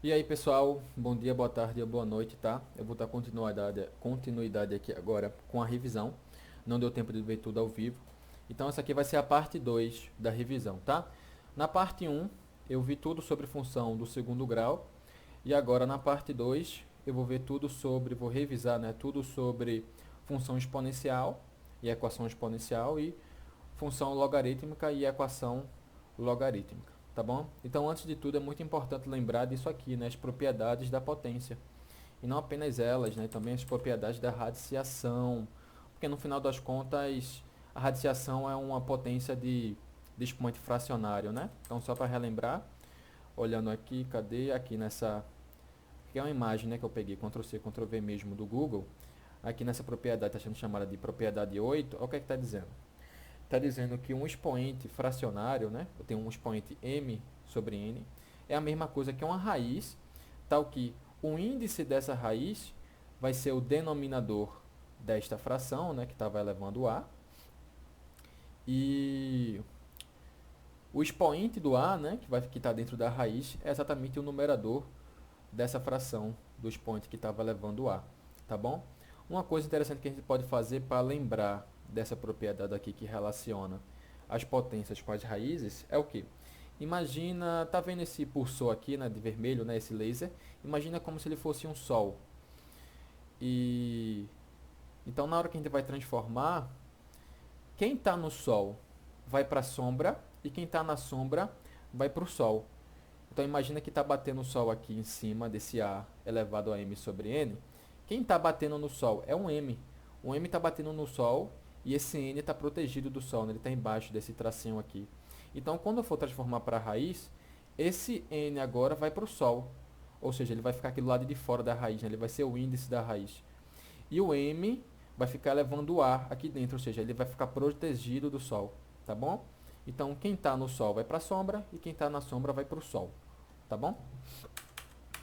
E aí pessoal, bom dia, boa tarde ou boa noite, tá? Eu vou dar continuidade aqui agora com a revisão. Não deu tempo de ver tudo ao vivo. Então essa aqui vai ser a parte 2 da revisão, tá? Na parte um eu vi tudo sobre função do segundo grau. E agora na parte 2 eu vou ver tudo sobre, vou revisar, né, tudo sobre função exponencial e equação exponencial e função logarítmica e equação logarítmica, tá bom? Então, antes de tudo, é muito importante lembrar disso aqui, né, as propriedades da potência. E não apenas elas, né, também as propriedades da radiciação, porque no final das contas, a radiciação é uma potência de expoente fracionário, né? Então, só para relembrar, olhando aqui, cadê? Aqui nessa, que é uma imagem, né, que eu peguei, Ctrl+C, Ctrl+V mesmo do Google, aqui nessa propriedade, está sendo chamada de propriedade 8, olha o que está dizendo. Está dizendo que um expoente fracionário, né? Eu tenho um expoente m sobre n, é a mesma coisa que uma raiz, tal que o índice dessa raiz vai ser o denominador desta fração, né, que estava elevando a, e o expoente do a, né, que está dentro da raiz, é exatamente o numerador dessa fração do expoente que estava elevando a, tá bom? Uma coisa interessante que a gente pode fazer para lembrar dessa propriedade aqui que relaciona as potências com as raízes é o que? Imagina, tá vendo esse pulsor aqui, né, de vermelho, né, esse laser? Imagina como se ele fosse um sol. E então na hora que a gente vai transformar, quem está no sol vai para a sombra e quem está na sombra vai para o sol. Então imagina que está batendo o sol aqui em cima desse A elevado a m sobre n. Quem está batendo no sol é um m. O m está batendo no sol e esse n está protegido do sol, né? Ele está embaixo desse tracinho aqui. Então quando eu for transformar para a raiz, esse n agora vai para o sol. Ou seja, ele vai ficar aqui do lado de fora da raiz, né? Ele vai ser o índice da raiz. E o m vai ficar levando o ar aqui dentro, ou seja, ele vai ficar protegido do sol, tá bom? Então quem está no sol vai para a sombra e quem está na sombra vai para o sol, tá bom?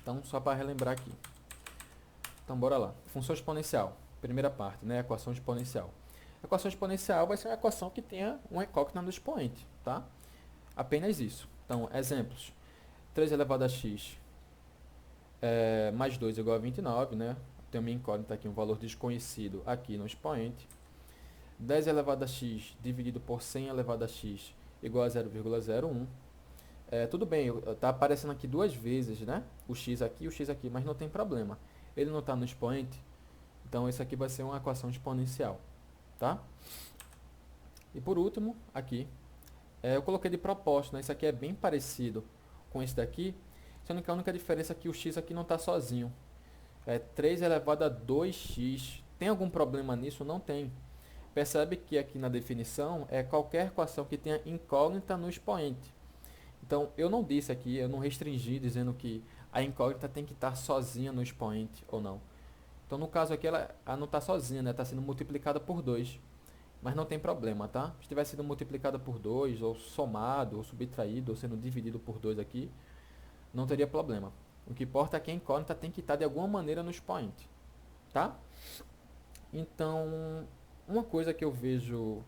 Então só para relembrar aqui. Então bora lá. Função exponencial, primeira parte, né? Equação exponencial. A equação exponencial vai ser uma equação que tenha um incógnita no expoente, tá? Apenas isso. Então, exemplos. 3 elevado a x mais 2 igual a 29, né? Tem uma incógnita aqui, um valor desconhecido aqui no expoente. 10 elevado a x dividido por 100 elevado a x igual a 0,01. Tudo bem, está aparecendo aqui duas vezes, né? O x aqui e o x aqui, mas não tem problema. Ele não está no expoente, então isso aqui vai ser uma equação exponencial, tá? E por último, aqui, eu coloquei de propósito, né? Isso aqui é bem parecido com esse daqui, sendo que a única diferença é que o x aqui não está sozinho. É 3 elevado a 2x. Tem algum problema nisso? Não tem. Percebe que aqui na definição é qualquer equação que tenha incógnita no expoente. Então, eu não disse aqui, eu não restringi dizendo que a incógnita tem que estar sozinha no expoente ou não. Então, no caso aqui, ela não está sozinha, né? Está sendo multiplicada por 2. Mas não tem problema, tá? Se tivesse sido multiplicada por 2, ou somado, ou subtraído, ou sendo dividido por 2 aqui, não teria problema. O que importa é que a incógnita tem que estar de alguma maneira no expoente, tá? Então, uma coisa que eu vejo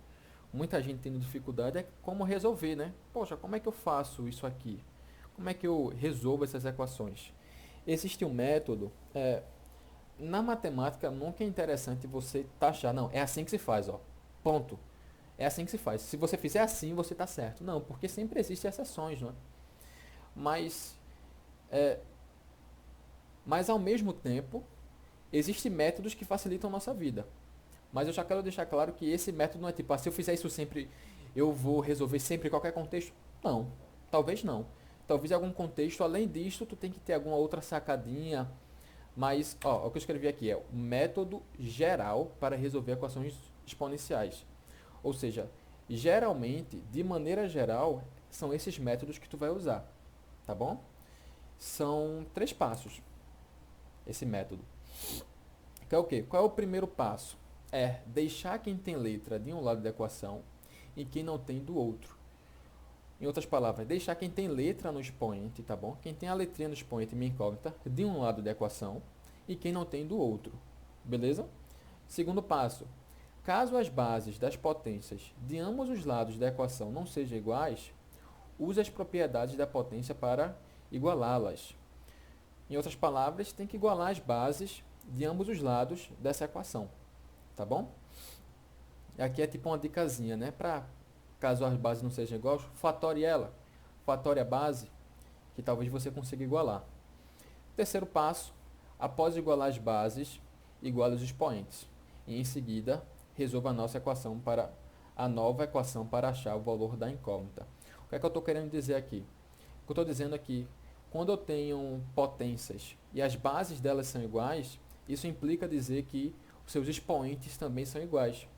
muita gente tendo dificuldade é como resolver, né? Poxa, como é que eu faço isso aqui? Como é que eu resolvo essas equações? Existe um método, na matemática nunca é interessante você taxar, não, é assim que se faz, ó, ponto. É assim que se faz. Se você fizer assim, você está certo. Não, porque sempre existem exceções, não é? Mas, é, mas ao mesmo tempo, existem métodos que facilitam a nossa vida. Mas eu já quero deixar claro que esse método não é tipo, se eu fizer isso sempre, eu vou resolver sempre em qualquer contexto. Não, talvez não. Talvez em algum contexto, além disso, tu tem que ter alguma outra sacadinha. Mas, ó, o que eu escrevi aqui é o método geral para resolver equações exponenciais. Ou seja, geralmente, de maneira geral, são esses métodos que tu vai usar, tá bom? São 3 passos, esse método. Que é o quê? Qual é o primeiro passo? É deixar quem tem letra de um lado da equação e quem não tem do outro. Em outras palavras, deixar quem tem letra no expoente, tá bom? Quem tem a letrinha no expoente, minha incógnita, de um lado da equação e quem não tem do outro. Beleza? Segundo passo, caso as bases das potências de ambos os lados da equação não sejam iguais, use as propriedades da potência para igualá-las. Em outras palavras, tem que igualar as bases de ambos os lados dessa equação, tá bom? Aqui é tipo uma dicasinha, né? Para caso as bases não sejam iguais, fatore ela, fatore a base, que talvez você consiga igualar. Terceiro passo, após igualar as bases, iguale os expoentes. E em seguida, resolva a nova equação para achar o valor da incógnita. O que é que eu estou querendo dizer aqui? O que eu estou dizendo aqui, quando eu tenho potências e as bases delas são iguais, isso implica dizer que os seus expoentes também são iguais.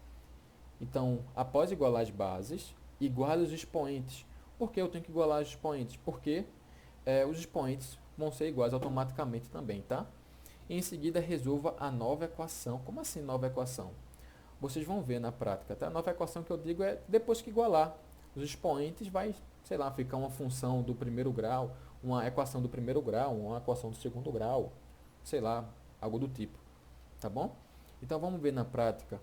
Então, após igualar as bases, iguale os expoentes. Por que eu tenho que igualar os expoentes? Porque os expoentes vão ser iguais automaticamente também, tá? E em seguida, resolva a nova equação. Como assim nova equação? Vocês vão ver na prática, tá? A nova equação que eu digo é depois que igualar os expoentes, vai, sei lá, ficar uma função do primeiro grau, uma equação do primeiro grau, uma equação do segundo grau, sei lá, algo do tipo, tá bom? Então, vamos ver na prática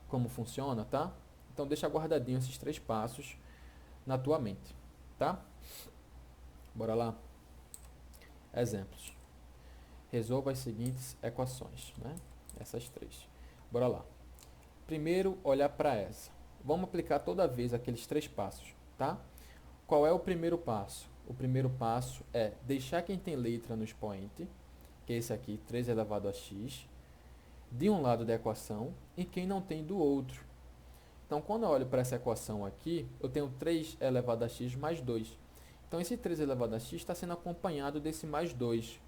como funciona, tá? Então, deixa guardadinho esses 3 passos na tua mente, tá? Bora lá. Exemplos. Resolva as seguintes equações, né? Essas 3. Bora lá. Primeiro, olhar para essa. Vamos aplicar toda vez aqueles 3 passos, tá? Qual é o primeiro passo? O primeiro passo é deixar quem tem letra no expoente, que é esse aqui, 3 elevado a x, de um lado da equação e quem não tem do outro. Então, quando eu olho para essa equação aqui, eu tenho 3 elevado a x mais 2. Então, esse 3 elevado a x está sendo acompanhado desse mais 2.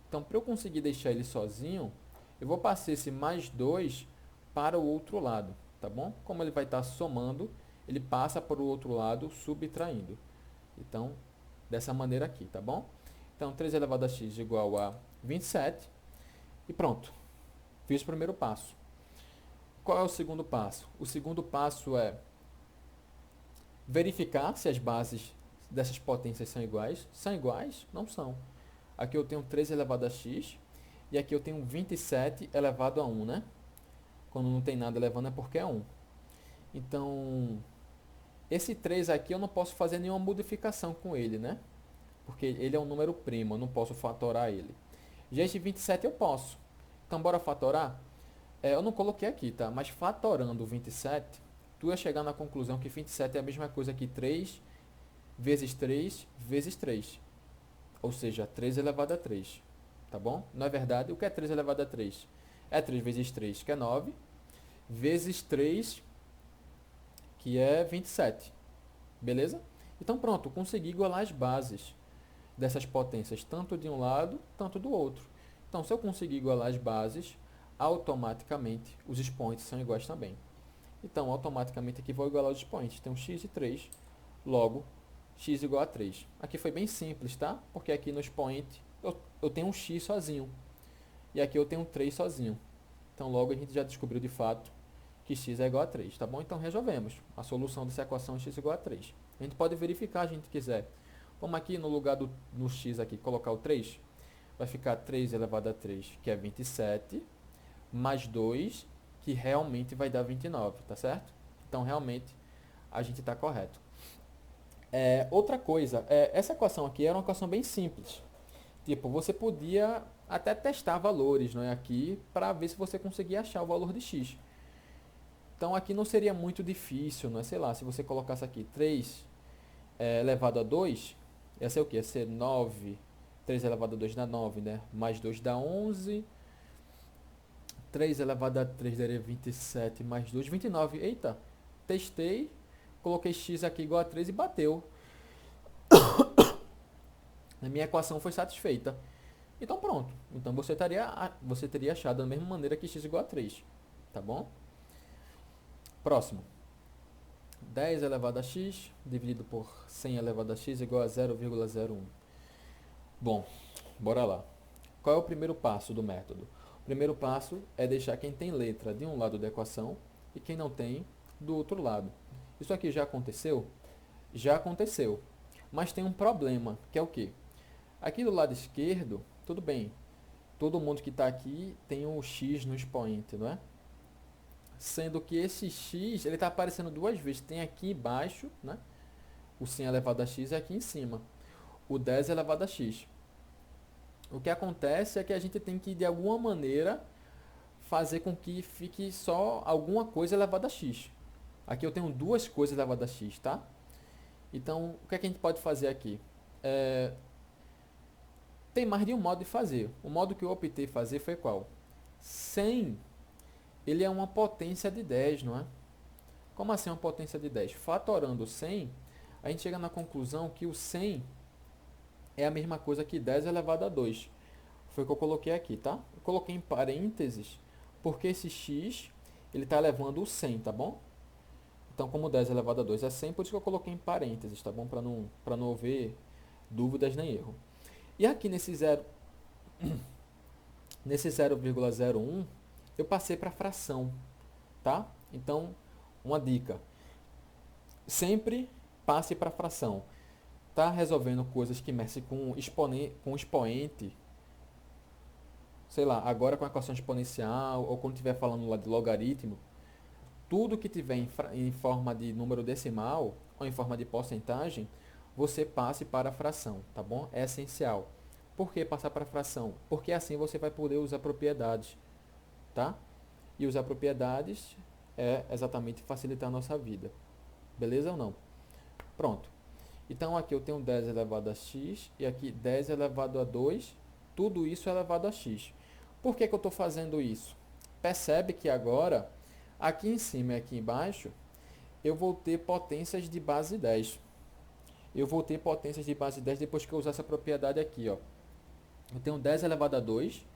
Então, para eu conseguir deixar ele sozinho, eu vou passar esse mais 2 para o outro lado, tá bom? Como ele vai estar somando, ele passa para o outro lado subtraindo. Então, dessa maneira aqui, tá bom? Então, 3 elevado a x igual a 27 e pronto. Fiz o primeiro passo. Qual é o segundo passo? O segundo passo é verificar se as bases dessas potências são iguais. São iguais? Não são. Aqui eu tenho 3 elevado a x e aqui eu tenho 27 elevado a 1, né? Quando não tem nada elevando é porque é 1. Então, esse 3 aqui eu não posso fazer nenhuma modificação com ele, né? Porque ele é um número primo, eu não posso fatorar ele. Já esse 27 eu posso. Então, bora fatorar? Eu não coloquei aqui, tá? Mas fatorando 27, tu ia chegar na conclusão que 27 é a mesma coisa que 3 vezes 3 vezes 3. Ou seja, 3 elevado a 3. Tá bom? Não é verdade? O que é 3 elevado a 3? É 3 vezes 3, que é 9, vezes 3, que é 27. Beleza? Então, pronto, consegui igualar as bases dessas potências, tanto de um lado, tanto do outro. Então, se eu conseguir igualar as bases, automaticamente os expoentes são iguais também. Então, automaticamente aqui vou igualar os expoentes. Tem um x e 3, logo, x igual a 3. Aqui foi bem simples, tá? Porque aqui no expoente eu tenho um x sozinho. E aqui eu tenho 3 sozinho. Então, logo a gente já descobriu de fato que x é igual a 3, tá bom? Então, resolvemos. A solução dessa equação é x igual a 3. A gente pode verificar se a gente quiser. Vamos aqui no lugar no x aqui, colocar o 3. Vai ficar 3 elevado a 3, que é 27, mais 2, que realmente vai dar 29, tá certo? Então, realmente, a gente está correto. Outra coisa, essa equação aqui era uma equação bem simples. Tipo, você podia até testar valores, não é, aqui para ver se você conseguia achar o valor de x. Então, aqui não seria muito difícil, não é? Sei lá, se você colocasse aqui 3 elevado a 2, ia ser o quê? Ia ser 9, 3 elevado a 2 dá 9, né? Mais 2 dá 11, 3 elevado a 3 daria 27, mais 2, 29. Eita, testei, coloquei x aqui igual a 3 e bateu. A minha equação foi satisfeita. Então pronto. Então você teria achado da mesma maneira que x igual a 3. Tá bom? Próximo. 10 elevado a x dividido por 100 elevado a x igual a 0,01. Bom, bora lá. Qual é o primeiro passo do método? O primeiro passo é deixar quem tem letra de um lado da equação e quem não tem do outro lado. Isso aqui já aconteceu? Já aconteceu. Mas tem um problema, que é o quê? Aqui do lado esquerdo, tudo bem. Todo mundo que está aqui tem um x no expoente, não é? Sendo que esse x, ele está aparecendo duas vezes. Tem aqui embaixo, né? O 100 elevado a x é aqui em cima. O 10 elevado a x. O que acontece é que a gente tem que, de alguma maneira, fazer com que fique só alguma coisa elevada a x. Aqui eu tenho duas coisas elevadas a x, tá? Então, o que é que a gente pode fazer aqui? Tem mais de um modo de fazer. O modo que eu optei fazer foi qual? 100, ele é uma potência de 10, não é? Como assim uma potência de 10? Fatorando 100, a gente chega na conclusão que o 100 é a mesma coisa que 10 elevado a 2. Foi o que eu coloquei aqui, tá? Eu coloquei em parênteses, porque esse x, ele está elevando o 100, tá bom? Então, como 10 elevado a 2 é 100, por isso que eu coloquei em parênteses, tá bom? Para não haver dúvidas nem erro. E aqui nesse 0,01, eu passei para fração, tá? Então, uma dica. Sempre passe para fração. Tá resolvendo coisas que mexem com expoente, sei lá, agora com a equação exponencial, ou quando estiver falando lá de logaritmo, tudo que tiver em forma de número decimal ou em forma de porcentagem, você passe para a fração, tá bom? É essencial. Por que passar para a fração? Porque assim você vai poder usar propriedades, tá? E usar propriedades é exatamente facilitar a nossa vida. Beleza ou não? Pronto. Então aqui eu tenho 10 elevado a x e aqui 10 elevado a 2, tudo isso elevado a x. Por que eu estou fazendo isso? Percebe que agora, aqui em cima e aqui embaixo, eu vou ter potências de base 10. Eu vou ter potências de base 10 depois que eu usar essa propriedade aqui, ó. Eu tenho 10 elevado a 2,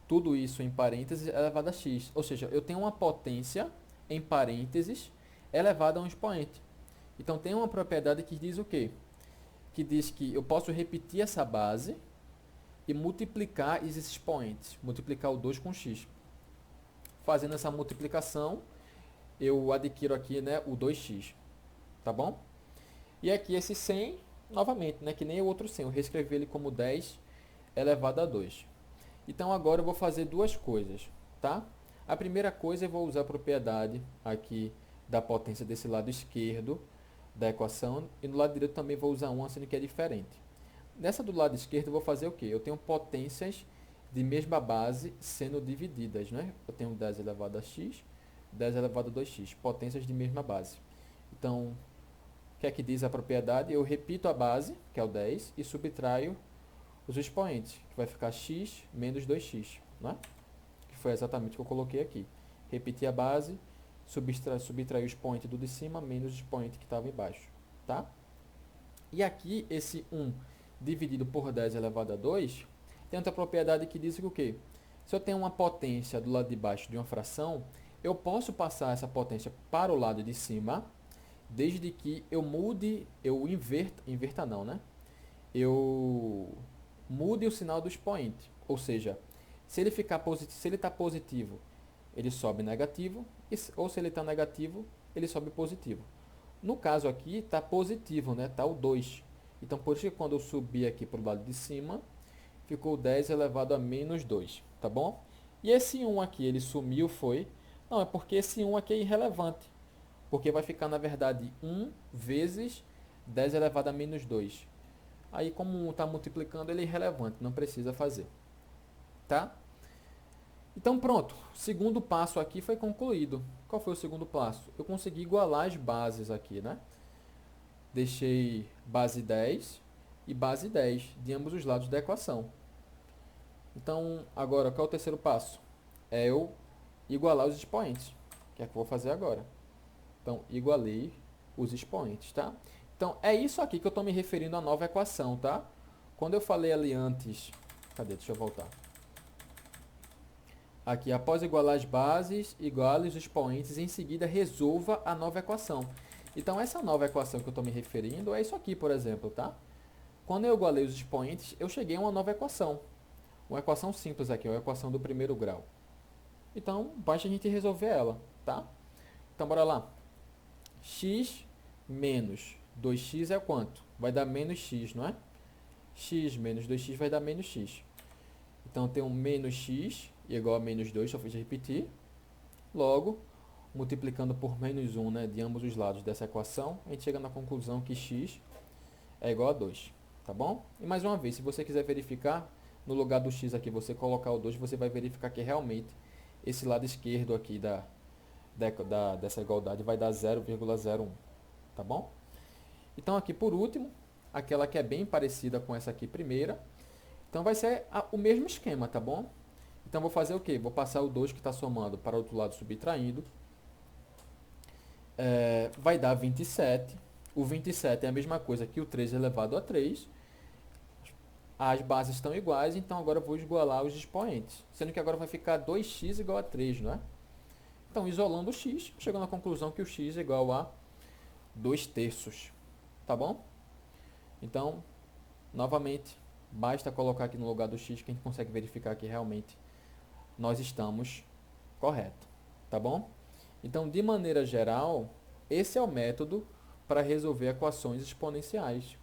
tudo isso em parênteses elevado a x. Ou seja, eu tenho uma potência em parênteses elevada a um expoente. Então tem uma propriedade que diz o quê? Que diz que eu posso repetir essa base e multiplicar esses expoentes. Multiplicar o 2 com x. Fazendo essa multiplicação, eu adquiro aqui, né, o 2x. Tá bom? E aqui esse 100, novamente, né, que nem o outro 100. Eu reescrevi ele como 10 elevado a 2. Então agora eu vou fazer duas coisas, tá? A primeira coisa eu vou usar a propriedade aqui da potência desse lado esquerdo da equação e no lado direito também vou usar uma, sendo que é diferente. Nessa do lado esquerdo eu vou fazer o quê? Eu tenho potências de mesma base sendo divididas, né? Eu tenho 10 elevado a x, 10 elevado a 2x, potências de mesma base. Então, o que é que diz a propriedade? Eu repito a base, que é o 10, e subtraio os expoentes, que vai ficar x menos 2x, né? Que foi exatamente o que eu coloquei aqui. Repetir a base, subtrair o expoente do de cima, menos o expoente que estava embaixo, tá? E aqui, esse 1 dividido por 10 elevado a 2, tem outra propriedade que diz que o quê? Se eu tenho uma potência do lado de baixo de uma fração, eu posso passar essa potência para o lado de cima, desde que eu mude, inverta não, né? Eu mude o sinal do expoente, ou seja, se ele está positivo, ele sobe negativo, ou se ele está negativo, ele sobe positivo. No caso aqui, está positivo, né? Está o 2. Então, por isso que quando eu subir aqui para o lado de cima, ficou 10 elevado a menos 2, tá bom? E esse 1 aqui, ele sumiu, foi? Não, é porque esse 1 aqui é irrelevante. Porque vai ficar, na verdade, 1 vezes 10 elevado a menos 2. Aí, como 1 está multiplicando, ele é irrelevante, não precisa fazer. Tá? Então, pronto. O segundo passo aqui foi concluído. Qual foi o segundo passo? Eu consegui igualar as bases aqui, né? Deixei base 10 e base 10 de ambos os lados da equação. Então, agora, qual é o terceiro passo? É eu igualar os expoentes, que é o que eu vou fazer agora. Então, igualei os expoentes, tá? Então, é isso aqui que eu estou me referindo à nova equação, tá? Quando eu falei ali antes... Cadê? Deixa eu voltar. Aqui, após igualar as bases, iguale os expoentes, em seguida resolva a nova equação. Então, essa nova equação que eu estou me referindo é isso aqui, por exemplo, tá? Quando eu igualei os expoentes, eu cheguei a uma nova equação. Uma equação simples aqui, uma equação do primeiro grau. Então, basta a gente resolver ela, tá? Então, bora lá. X menos 2x é quanto? Vai dar menos x, não é? X menos 2x vai dar menos x. Então, tem um menos x igual a menos 2, só fiz repetir. Logo, multiplicando por menos 1, né, de ambos os lados dessa equação, a gente chega na conclusão que x é igual a 2, tá bom? E mais uma vez, se você quiser verificar, no lugar do x aqui você colocar o 2, você vai verificar que realmente esse lado esquerdo aqui dessa igualdade vai dar 0,01, tá bom? Então aqui por último, aquela que é bem parecida com essa aqui primeira, então vai ser o mesmo esquema, tá bom? Então vou fazer o quê? Vou passar o 2 que está somando para o outro lado subtraindo, vai dar 27, o 27 é a mesma coisa que o 3 elevado a 3, as bases estão iguais, então agora eu vou igualar os expoentes, sendo que agora vai ficar 2x igual a 3, não é? Então, isolando o x, chegando à conclusão que o x é igual a 2/3, tá bom? Então, novamente, basta colocar aqui no lugar do x que a gente consegue verificar que realmente nós estamos correto, tá bom? Então, de maneira geral, esse é o método para resolver equações exponenciais.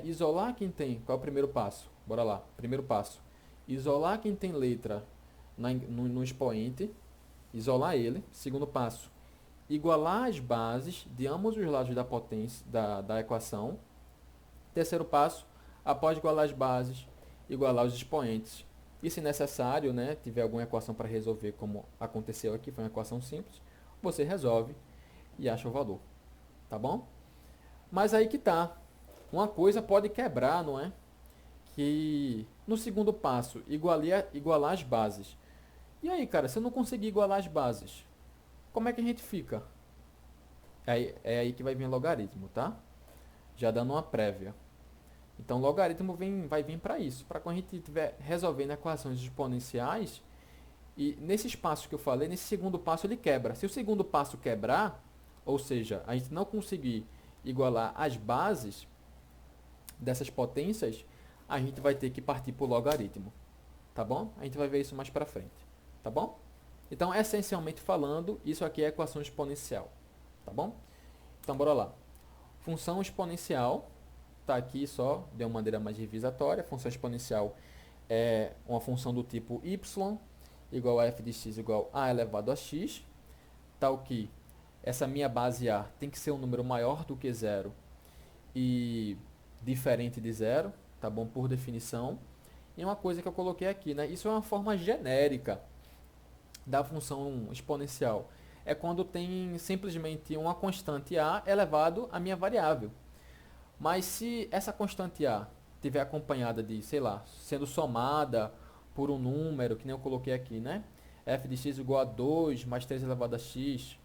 Isolar quem tem... Qual é o primeiro passo? Bora lá. Primeiro passo. Isolar quem tem letra no expoente. Isolar ele. Segundo passo. Igualar as bases de ambos os lados da potência da equação. Terceiro passo. Após igualar as bases, igualar os expoentes. E se necessário, né, tiver alguma equação para resolver, como aconteceu aqui, foi uma equação simples, você resolve e acha o valor. Tá bom? Mas aí que tá. Uma coisa pode quebrar, não é? Que no segundo passo, igualar as bases. E aí, cara, se eu não conseguir igualar as bases, como é que a gente fica? É aí que vai vir o logaritmo, tá? Já dando uma prévia. Então, o logaritmo vai vir para isso, para quando a gente estiver resolvendo equações exponenciais, e nesse espaço que eu falei, nesse segundo passo ele quebra. Se o segundo passo quebrar, ou seja, a gente não conseguir igualar as bases dessas potências, a gente vai ter que partir para o logaritmo, tá bom? A gente vai ver isso mais para frente, tá bom? Então, essencialmente falando, isso aqui é equação exponencial, tá bom? Então, bora lá. Função exponencial, tá aqui só de uma maneira mais revisatória. Função exponencial é uma função do tipo y igual a f de x igual a elevado a x, tal que essa minha base a tem que ser um número maior do que zero e diferente de zero, tá bom? Por definição. E uma coisa que eu coloquei aqui, né? Isso é uma forma genérica da função exponencial. É quando tem simplesmente uma constante a elevado à minha variável. Mas se essa constante a estiver acompanhada de, sei lá, sendo somada por um número, que nem eu coloquei aqui, né? F de x igual a 2 mais 3 elevado a x,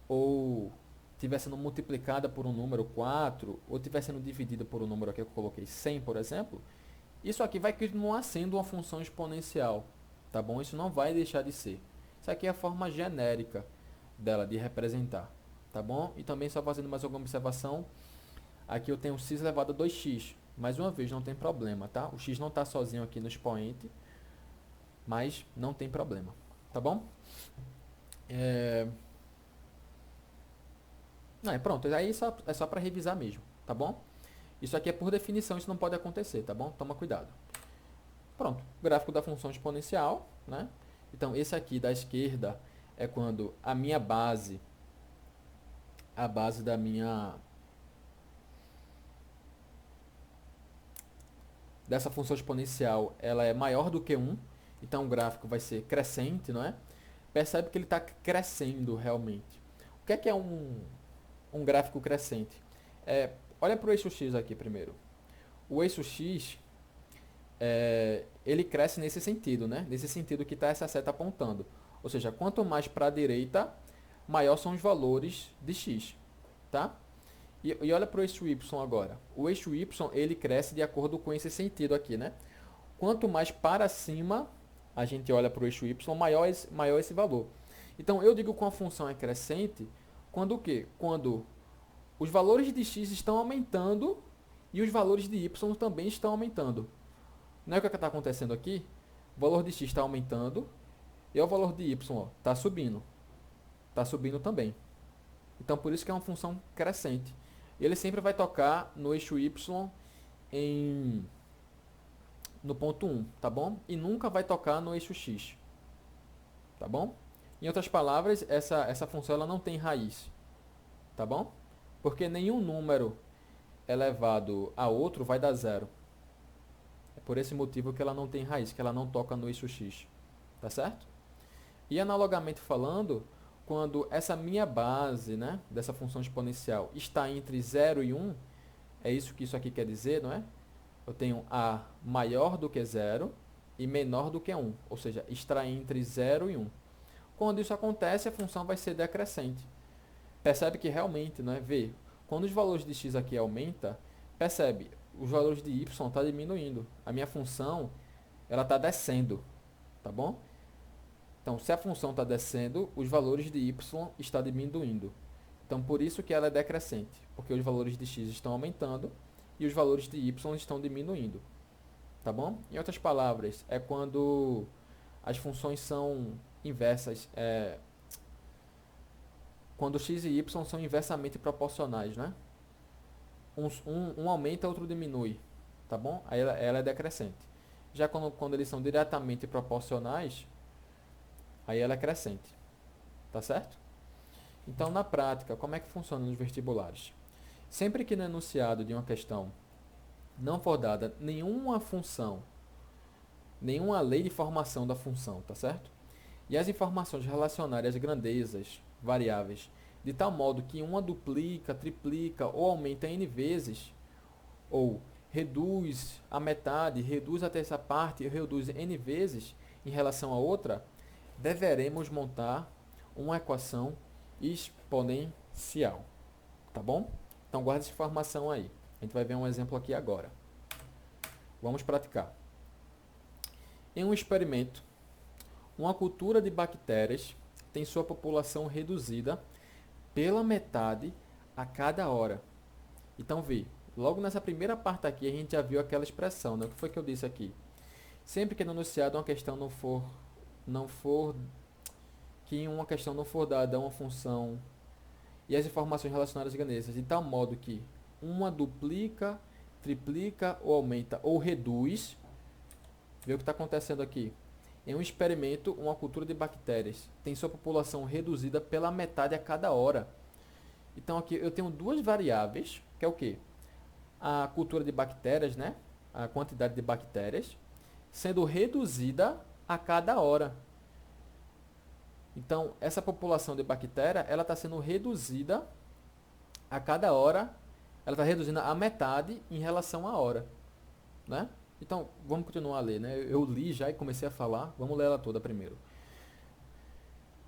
ou estiver sendo multiplicada por um número 4, ou estiver sendo dividida por um número aqui que eu coloquei 100, por exemplo, isso aqui vai continuar sendo uma função exponencial, tá bom? Isso não vai deixar de ser. Isso aqui é a forma genérica dela de representar, tá bom? E também só fazendo mais alguma observação, aqui eu tenho x elevado a 2x. Mais uma vez, não tem problema, tá? O x não está sozinho aqui no expoente, mas não tem problema, tá bom? Pronto, aí é só para revisar mesmo, tá bom? Isso aqui é por definição, isso não pode acontecer, tá bom? Toma cuidado. Pronto, gráfico da função exponencial, né? Então, esse aqui da esquerda é quando a minha base, a base dessa função exponencial, ela é maior do que 1, então o gráfico vai ser crescente, não é? Percebe que ele está crescendo realmente. O que é um gráfico crescente? Olha para o eixo X aqui primeiro. O eixo X, ele cresce nesse sentido, né? Nesse sentido que está essa seta apontando. Ou seja, quanto mais para a direita, maior são os valores de X, tá? E olha para o eixo Y agora. O eixo Y, ele cresce de acordo com esse sentido aqui, né? Quanto mais para cima a gente olha para o eixo Y, maior esse valor. Então, eu digo que uma função é crescente quando o quê? Quando os valores de x estão aumentando e os valores de y também estão aumentando. Não é o que está acontecendo aqui? O valor de x está aumentando e o valor de y está subindo. Está subindo também. Então, por isso que é uma função crescente. Ele sempre vai tocar no eixo y no ponto 1, tá bom? E nunca vai tocar no eixo x, tá bom? Em outras palavras, essa função ela não tem raiz, tá bom? Porque nenhum número elevado a outro vai dar zero, É por esse motivo que ela não tem raiz, que ela não toca no eixo x. Tá certo? E analogamente falando, quando essa minha base, né, dessa função exponencial está entre 0 e 1, é isso que isso aqui quer dizer, não é? Eu tenho a maior do que 0 e menor do que 1, ou seja, está entre 0 e 1. Quando isso acontece, a função vai ser decrescente. Percebe que realmente, né, vê, quando os valores de x aqui aumentam, percebe, os valores de y estão diminuindo. A minha função, ela está descendo, tá bom? Então, se a função está descendo, os valores de y estão diminuindo. Então, por isso que ela é decrescente, porque os valores de x estão aumentando e os valores de y estão diminuindo. Tá bom? Em outras palavras, é quando as funções são inversas, quando x e y são inversamente proporcionais, né? Um aumenta, outro diminui, tá bom? Aí ela é decrescente. Já quando eles são diretamente proporcionais, aí ela é crescente, tá certo? Então, na prática, como é que funciona nos vestibulares? Sempre que no enunciado de uma questão não for dada nenhuma função, nenhuma lei de formação da função, tá certo? E as informações relacionarem as grandezas variáveis de tal modo que uma duplica, triplica ou aumenta n vezes, ou reduz a metade, reduz a terça parte e reduz n vezes em relação a outra, deveremos montar uma equação exponencial. Tá bom? Então guarde essa informação aí. A gente vai ver um exemplo aqui agora. Vamos praticar. Em um experimento, uma cultura de bactérias tem sua população reduzida pela metade a cada hora. Então, vê, logo nessa primeira parte aqui, a gente já viu aquela expressão, né? O que foi que eu disse aqui? Sempre que no enunciado uma questão que uma questão não for dada a uma função e as informações relacionadas às grandezas, de tal modo que uma duplica, triplica ou aumenta ou reduz, vê o que está acontecendo aqui. Em um experimento, uma cultura de bactérias tem sua população reduzida pela metade a cada hora. Então aqui eu tenho duas variáveis, que é o quê? A cultura de bactérias, né? A quantidade de bactérias, sendo reduzida a cada hora. Então, essa população de bactéria, ela está sendo reduzida a cada hora, ela está reduzindo a metade em relação à hora, né? Então, vamos continuar a ler, né? Eu li já e comecei a falar. Vamos ler ela toda primeiro.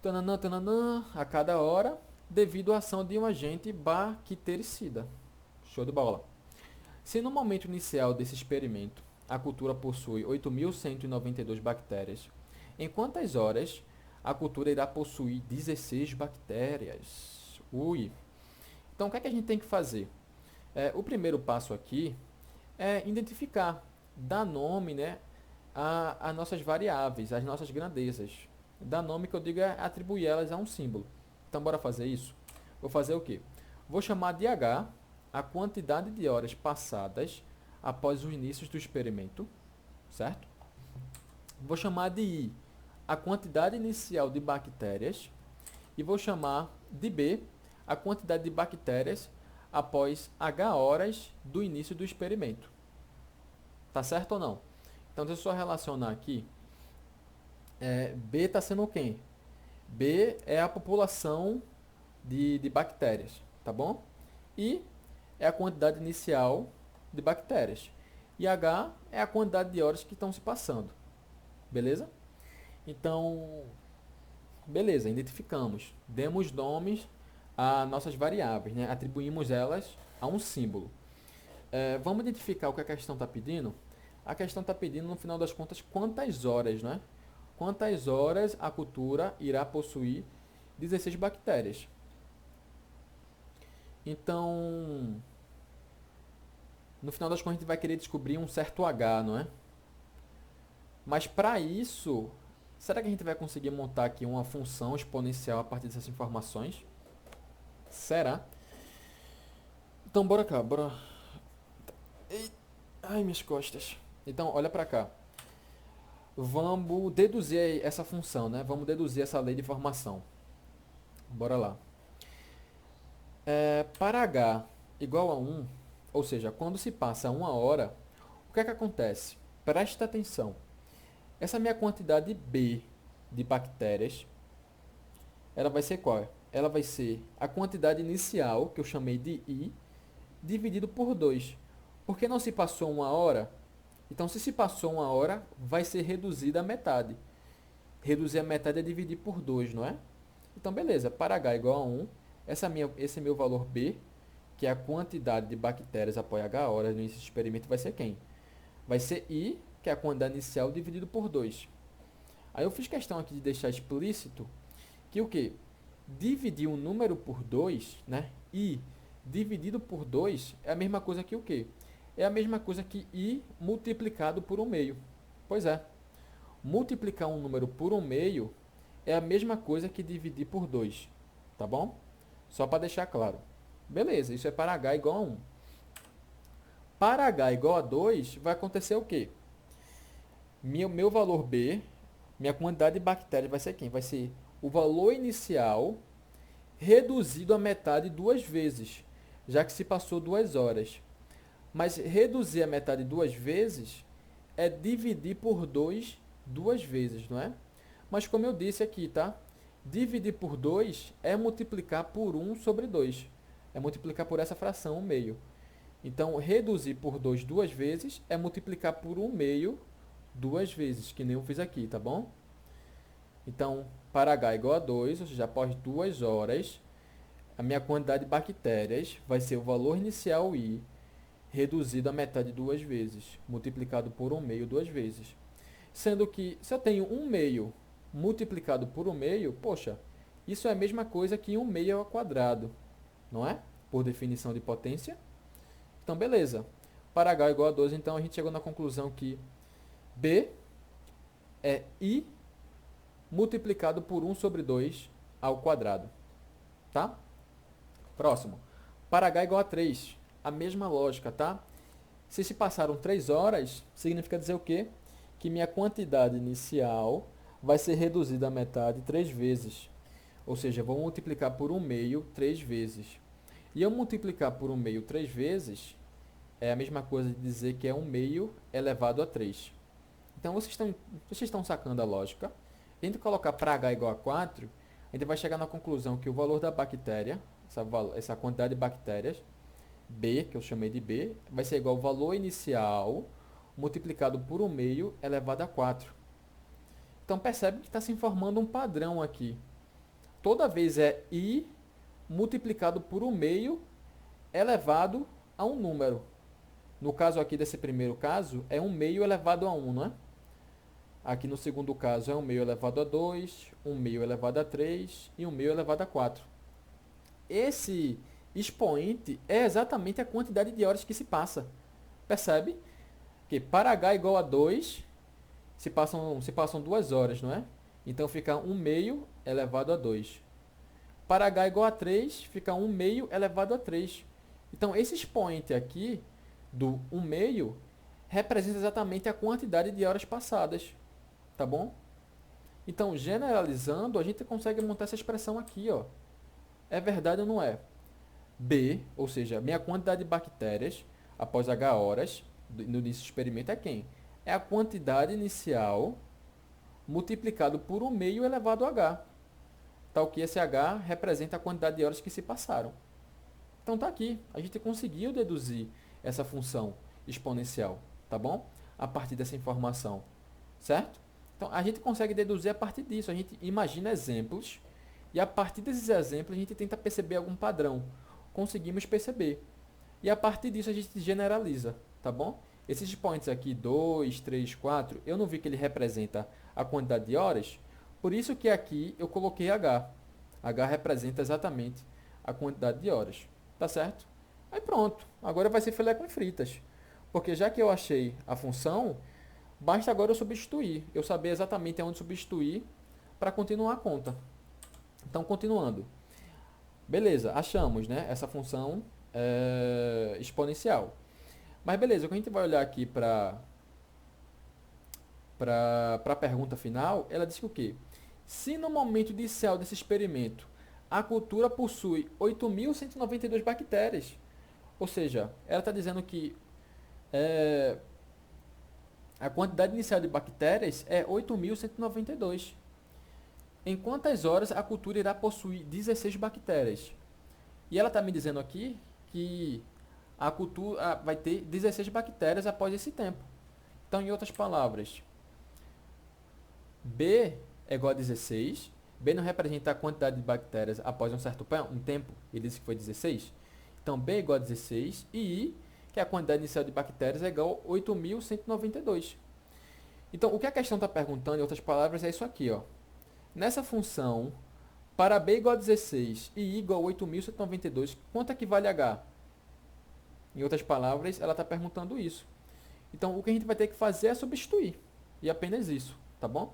Tananã, tananã, a cada hora, devido à ação de um agente bactericida. Show de bola. Se no momento inicial desse experimento, a cultura possui 8.192 bactérias, em quantas horas a cultura irá possuir 16 bactérias? Ui! Então, o que é que a gente tem que fazer? O primeiro passo aqui é identificar, dar nome, né, a nossas variáveis, as nossas grandezas. Dar nome, que eu digo, é atribuir elas a um símbolo. Então, bora fazer isso? Vou fazer o quê? Vou chamar de H a quantidade de horas passadas após os inícios do experimento, certo? Vou chamar de I a quantidade inicial de bactérias e vou chamar de B a quantidade de bactérias após H horas do início do experimento. Tá certo ou não? Então, deixa eu só relacionar aqui. B está sendo quem? B é a população de bactérias, tá bom? I é a quantidade inicial de bactérias. E H é a quantidade de horas que estão se passando. Beleza? Então, beleza, identificamos. Demos nomes a nossas variáveis, né? Atribuímos elas a um símbolo. Vamos identificar o que a questão está pedindo? A questão está pedindo, no final das contas, quantas horas, né? Quantas horas a cultura irá possuir 16 bactérias. Então, no final das contas, a gente vai querer descobrir um certo H, não é? Mas para isso, será que a gente vai conseguir montar aqui uma função exponencial a partir dessas informações? Será? Então, bora cá, bora. Ai, minhas costas. Então, olha para cá. Vamos deduzir essa função, né? Vamos deduzir essa lei de formação. Bora lá. Para H igual a 1, ou seja, quando se passa 1 hora, o que é que acontece? presta atenção. Essa minha quantidade B de bactérias, ela vai ser qual? Ela vai ser a quantidade inicial, que eu chamei de I, dividido por 2. Porque não se passou uma hora? Então, se passou uma hora, vai ser reduzida a metade. Reduzir a metade é dividir por 2, não é? Então, beleza. Para H igual a 1, esse meu valor B, que é a quantidade de bactérias após H horas no início do experimento, vai ser quem? Vai ser I, que é a quantidade inicial, dividido por 2. Aí eu fiz questão aqui de deixar explícito que o quê? Dividir um número por 2, né? I dividido por 2 é a mesma coisa que o quê? É a mesma coisa que I multiplicado por 1/2. Pois é. Multiplicar um número por 1/2 é a mesma coisa que dividir por 2. Tá bom? Só para deixar claro. Beleza, isso é para H igual a 1. Para H igual a 2, vai acontecer o quê? Meu valor B, minha quantidade de bactérias vai ser quem? Vai ser o valor inicial reduzido a metade 2 vezes, já que se passou 2 horas. Mas reduzir a metade 2 vezes é dividir por 2 duas vezes, não é? Mas como eu disse aqui, tá? Dividir por 2 é multiplicar por 1 sobre 2. É multiplicar por essa fração, 1/2. Então, reduzir por 2 duas vezes é multiplicar por 1/2 duas vezes, que nem eu fiz aqui, tá bom? Então, para H igual a 2, ou seja, após 2 horas, a minha quantidade de bactérias vai ser o valor inicial I, reduzido a metade duas vezes, multiplicado por 1/2 duas vezes. Sendo que, se eu tenho 1/2 multiplicado por 1/2, poxa, isso é a mesma coisa que 1/2 ao quadrado, não é? Por definição de potência. Então, beleza. Para H igual a 2, então, a gente chegou na conclusão que B é I multiplicado por 1 sobre 2 ao quadrado. Tá? Próximo. Para H igual a 3, a mesma lógica, tá? Se passaram 3 horas, significa dizer o quê? Que minha quantidade inicial vai ser reduzida à metade 3 vezes. Ou seja, eu vou multiplicar por 1/2 3 vezes. E eu multiplicar por 1/2 3 vezes é a mesma coisa de dizer que é 1/2 elevado a 3. Então, vocês estão sacando a lógica. Se a gente colocar para H igual a 4, a gente vai chegar na conclusão que o valor da bactéria, essa quantidade de bactérias, B, que eu chamei de B, vai ser igual ao valor inicial multiplicado por 1/2 elevado a 4. Então, percebe que está se formando um padrão aqui. Toda vez é I multiplicado por 1/2 elevado a um número. No caso aqui desse primeiro caso, é 1/2 elevado a 1, não é? Aqui no segundo caso é 1/2 elevado a 2, 1/2 elevado a 3 e 1/2 elevado a 4. Esse expoente é exatamente a quantidade de horas que se passa. Percebe? Que para H igual a 2, se passam 2 horas, não é? Então fica 1/2 elevado a 2. Para H igual a 3, fica 1/2 elevado a 3. Então, esse expoente aqui, do 1/2, representa exatamente a quantidade de horas passadas. Tá bom? Então, generalizando, a gente consegue montar essa expressão aqui, ó. É verdade ou não é? B, ou seja, minha quantidade de bactérias após H horas no início do experimento é quem? É a quantidade inicial multiplicado por 1/2 elevado a H. Tal que esse H representa a quantidade de horas que se passaram. Então tá aqui, a gente conseguiu deduzir essa função exponencial, tá bom? A partir dessa informação, certo? Então a gente consegue deduzir a partir disso, a gente imagina exemplos e a partir desses exemplos a gente tenta perceber algum padrão. Conseguimos perceber. E a partir disso a gente generaliza, tá bom? Esses expoentes aqui, 2, 3, 4, eu não vi que ele representa a quantidade de horas, por isso que aqui eu coloquei H. H representa exatamente a quantidade de horas. Tá certo? Aí pronto. Agora vai ser filé com fritas. Porque já que eu achei a função, basta agora eu substituir. Eu saber exatamente onde substituir para continuar a conta. Então, continuando. Beleza, achamos, né, essa função exponencial. Mas beleza, quando a gente vai olhar aqui para a pergunta final, ela diz que o quê? Se no momento inicial desse experimento a cultura possui 8.192 bactérias, ou seja, ela está dizendo que A quantidade inicial de bactérias é 8.192. Em quantas horas a cultura irá possuir 16 bactérias? E ela está me dizendo aqui que a cultura vai ter 16 bactérias após esse tempo. Então, em outras palavras, B é igual a 16. B não representa a quantidade de bactérias após um certo tempo. Ele disse que foi 16. Então, B é igual a 16. E I, que é a quantidade inicial de bactérias, é igual a 8.192. Então, o que a questão está perguntando, em outras palavras, é isso aqui. Ó. Nessa função, para B igual a 16 e I igual a 8.192, quanto equivale a H? Em outras palavras, ela está perguntando isso. Então, o que a gente vai ter que fazer é substituir. E apenas isso, tá bom?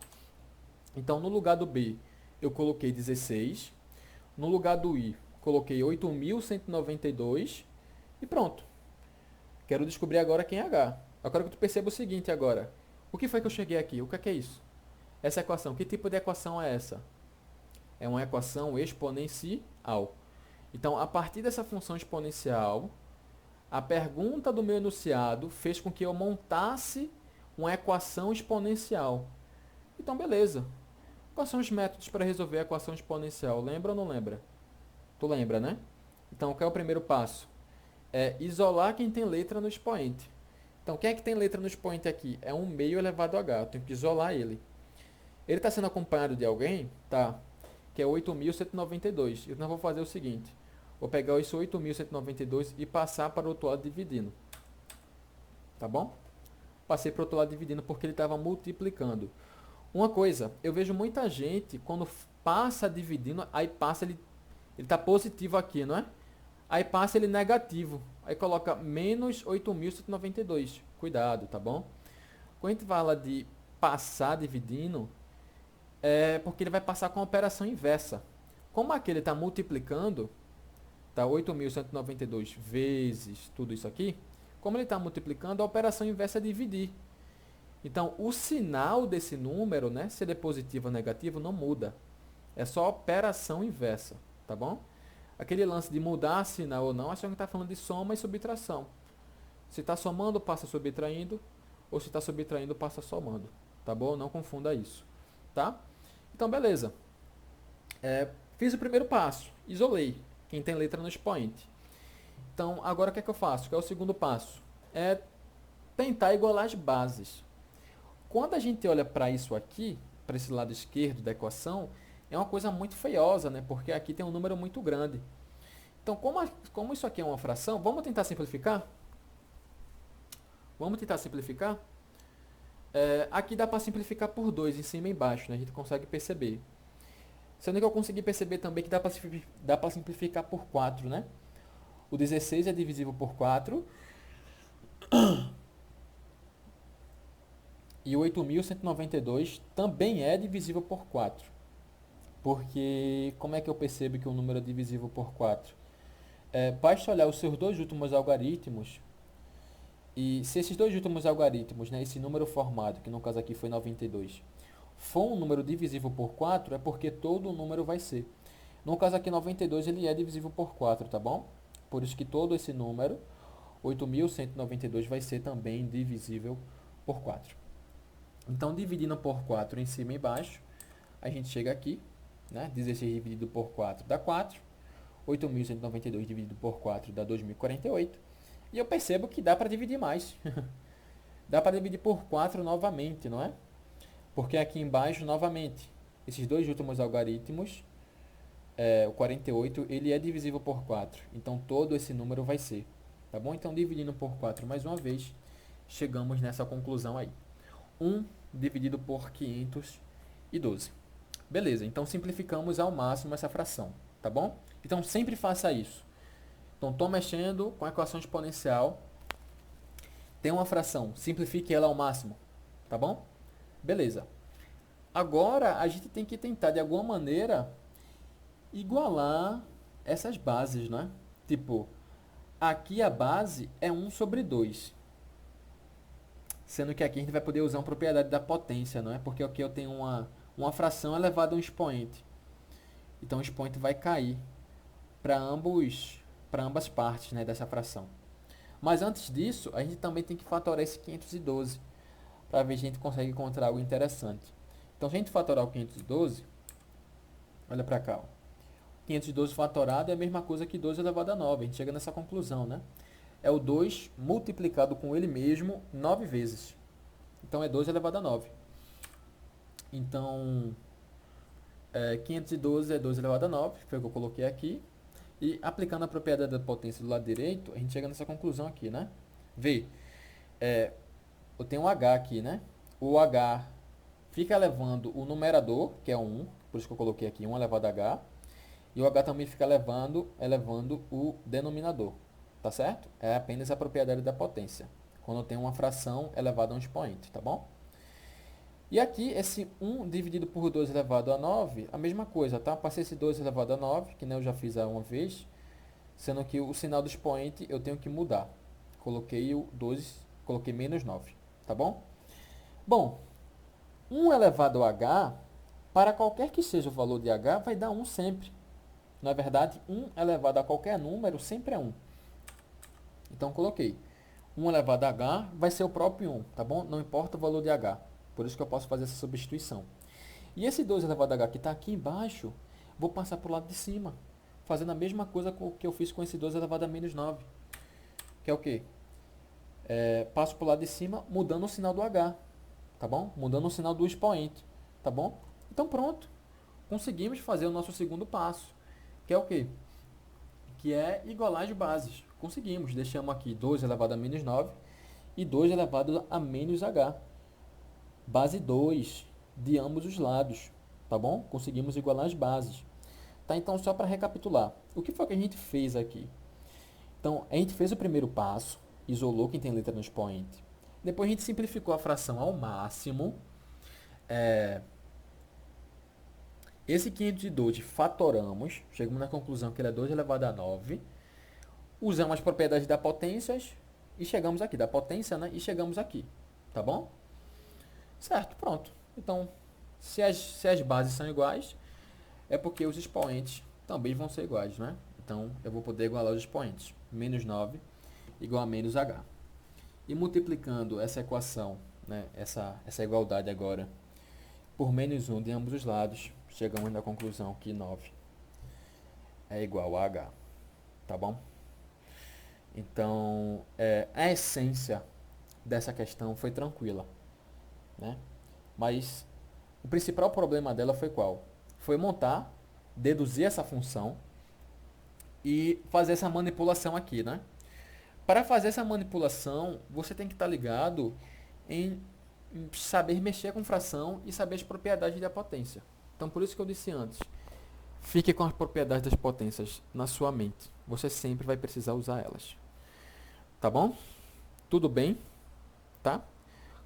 Então, no lugar do B, eu coloquei 16. No lugar do I, coloquei 8.192. E pronto. Quero descobrir agora quem é H. Eu quero que tu perceba o seguinte agora. O que foi que eu cheguei aqui? O que é isso? Essa equação, que tipo de equação é essa? É uma equação exponencial. Então, a partir dessa função exponencial, a pergunta do meu enunciado fez com que eu montasse uma equação exponencial. Então, beleza. Quais são os métodos para resolver a equação exponencial? Lembra ou não lembra? Tu lembra, né? Então, qual é o primeiro passo? É isolar quem tem letra no expoente. Então, quem é que tem letra no expoente aqui? É 1 meio elevado a h. Eu tenho que isolar ele. Ele está sendo acompanhado de alguém? Tá. Que é 8.192. Então, eu vou fazer o seguinte. Vou pegar esse 8.192 e passar para o outro lado dividindo. Tá bom? Passei para o outro lado dividindo porque ele estava multiplicando. Uma coisa, eu vejo muita gente, quando passa dividindo, aí passa ele está positivo aqui, não é? Aí passa ele negativo. Aí coloca menos 8.192. Cuidado, tá bom? Quando a gente fala de passar dividindo, é porque ele vai passar com a operação inversa. Como aqui ele está multiplicando, tá 8.192 vezes tudo isso aqui, como ele está multiplicando, a operação inversa é dividir. Então, o sinal desse número, né, se ele é positivo ou negativo, não muda. É só operação inversa, tá bom? Aquele lance de mudar sinal ou não, acho que a gente está falando de soma e subtração. Se está somando, passa subtraindo, ou se está subtraindo, passa somando, tá bom? Não confunda isso, tá? Então, beleza. Fiz o primeiro passo, isolei quem tem letra no expoente. Então, agora o que é que eu faço? Que é o segundo passo? É tentar igualar as bases. Quando a gente olha para isso aqui, para esse lado esquerdo da equação, é uma coisa muito feiosa, né? Porque aqui tem um número muito grande. Então, como isso aqui é uma fração, vamos tentar simplificar? Vamos tentar simplificar? Aqui dá para simplificar por 2, em cima e embaixo, né? A gente consegue perceber. Sendo que eu consegui perceber também que dá para simplificar por 4, né? O 16 é divisível por 4. E o 8.192 também é divisível por 4. Porque como é que eu percebo que um número é divisível por 4? Basta olhar os seus dois últimos algarismos. E se esses dois últimos algarismos, né, esse número formado, que no caso aqui foi 92, for um número divisível por 4, é porque todo o número vai ser. No caso aqui 92, ele é divisível por 4, tá bom? Por isso que todo esse número, 8.192, vai ser também divisível por 4. Então, dividindo por 4 em cima e embaixo, a gente chega aqui, né? 16 dividido por 4 dá 4. 8.192 dividido por 4 dá 2.048. E eu percebo que dá para dividir mais. Dá para dividir por 4 novamente, não é? Porque aqui embaixo, novamente, esses dois últimos algarismos, o 48, ele é divisível por 4. Então, todo esse número vai ser. Tá bom? Então, dividindo por 4 mais uma vez, chegamos nessa conclusão aí. 1 dividido por 512. Beleza, então simplificamos ao máximo essa fração, tá bom? Então sempre faça isso. Então estou mexendo com a equação exponencial, tem uma fração, simplifique ela ao máximo, tá bom? Beleza. Agora a gente tem que tentar de alguma maneira igualar essas bases, né? Tipo, aqui a base é 1 sobre 2. Sendo que aqui a gente vai poder usar uma propriedade da potência, não é? Porque aqui eu tenho uma fração elevada a um expoente. Então o expoente vai cair para ambas partes, né, dessa fração. Mas antes disso, a gente também tem que fatorar esse 512. para ver se a gente consegue encontrar algo interessante. Então, se a gente fatorar o 512, olha para cá, ó. 512 fatorado é a mesma coisa que 2 elevado a 9. A gente chega nessa conclusão, né? É o 2 multiplicado com ele mesmo 9 vezes. Então, é 2 elevado a 9. Então, 512 é 2 elevado a 9, que foi o que eu coloquei aqui. E aplicando a propriedade da potência do lado direito, a gente chega nessa conclusão aqui, né? Vê, eu tenho um H aqui, né? O H fica elevando o numerador, que é 1, por isso que eu coloquei aqui 1 elevado a H. E o H também fica elevando o denominador, tá certo? É apenas a propriedade da potência, quando eu tenho uma fração elevada a um expoente, tá bom? E aqui, esse 1 dividido por 2 elevado a 9, a mesma coisa, tá? Passei esse 2 elevado a 9, que nem eu já fiz uma vez, sendo que o sinal do expoente eu tenho que mudar. Coloquei o 2, coloquei menos 9, tá bom? Bom, 1 elevado a h, para qualquer que seja o valor de h, vai dar 1 sempre. Na verdade, 1 elevado a qualquer número sempre é 1. Então, coloquei 1 elevado a h vai ser o próprio 1, tá bom? Não importa o valor de h. Por isso que eu posso fazer essa substituição. E esse 2 elevado a h que está aqui embaixo, vou passar para o lado de cima, fazendo a mesma coisa que eu fiz com esse 2 elevado a menos 9. Que é o quê? Passo para o lado de cima, mudando o sinal do h, tá bom? Mudando o sinal do expoente, tá bom? Então, pronto. Conseguimos fazer o nosso segundo passo, que é o quê? Que é igualar as bases. Conseguimos. Deixamos aqui 2 elevado a menos 9 e 2 elevado a menos h. Base 2 de ambos os lados, tá bom? Conseguimos igualar as bases. Tá, então, só para recapitular, o que foi que a gente fez aqui? Então, a gente fez o primeiro passo, isolou quem tem letra no expoente. Depois a gente simplificou a fração ao máximo. Esse 512 fatoramos, chegamos na conclusão que ele é 2 elevado a 9. Usamos as propriedades da potências e chegamos aqui, da potência, né? E chegamos aqui, tá bom? Certo, pronto. Então, se as bases são iguais, é porque os expoentes também vão ser iguais, né? Então, eu vou poder igualar os expoentes. Menos 9 igual a menos h. E multiplicando essa equação, né? essa igualdade agora, por menos 1 de ambos os lados, chegamos na conclusão que 9 é igual a h. Tá bom? Então, a essência dessa questão foi tranquila, né? Mas o principal problema dela foi qual? Foi montar, deduzir essa função e fazer essa manipulação aqui, né? Para fazer essa manipulação, você tem que estar ligado em saber mexer com fração e saber as propriedades da potência. Então, por isso que eu disse antes, fique com as propriedades das potências na sua mente. Você sempre vai precisar usar elas. Tá bom? Tudo bem? Tá?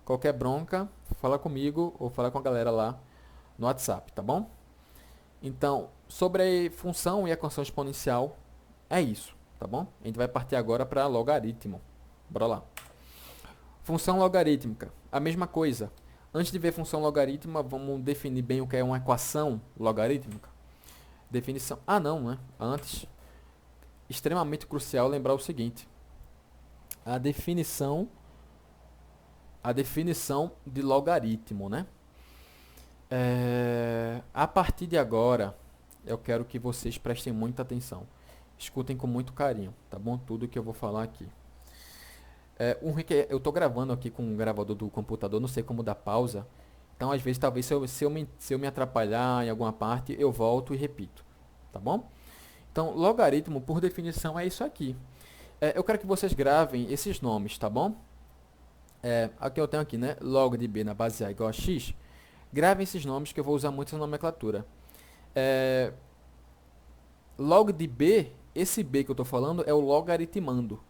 Qualquer bronca, fala comigo ou fala com a galera lá no WhatsApp, tá bom? Então, sobre a função e a equação exponencial, é isso, tá bom? A gente vai partir agora para logaritmo. Bora lá. Função logarítmica, a mesma coisa. Antes de ver função logarítmica, vamos definir bem o que é uma equação logarítmica. Definição. Ah, não, né? Antes, extremamente crucial lembrar o seguinte. A definição de logaritmo, né? A partir de agora, eu quero que vocês prestem muita atenção. Escutem com muito carinho, tá bom? Tudo que eu vou falar aqui. Eu estou gravando aqui com o gravador do computador, não sei como dar pausa. Então, às vezes, talvez se eu me atrapalhar em alguma parte, eu volto e repito, tá bom? Então, logaritmo, por definição, é isso aqui. Eu quero que vocês gravem esses nomes, tá bom? Aqui eu tenho aqui, né? Log de b na base a igual a x. Gravem esses nomes que eu vou usar muito essa nomenclatura. Log de b, esse b que eu estou falando é o logaritmando.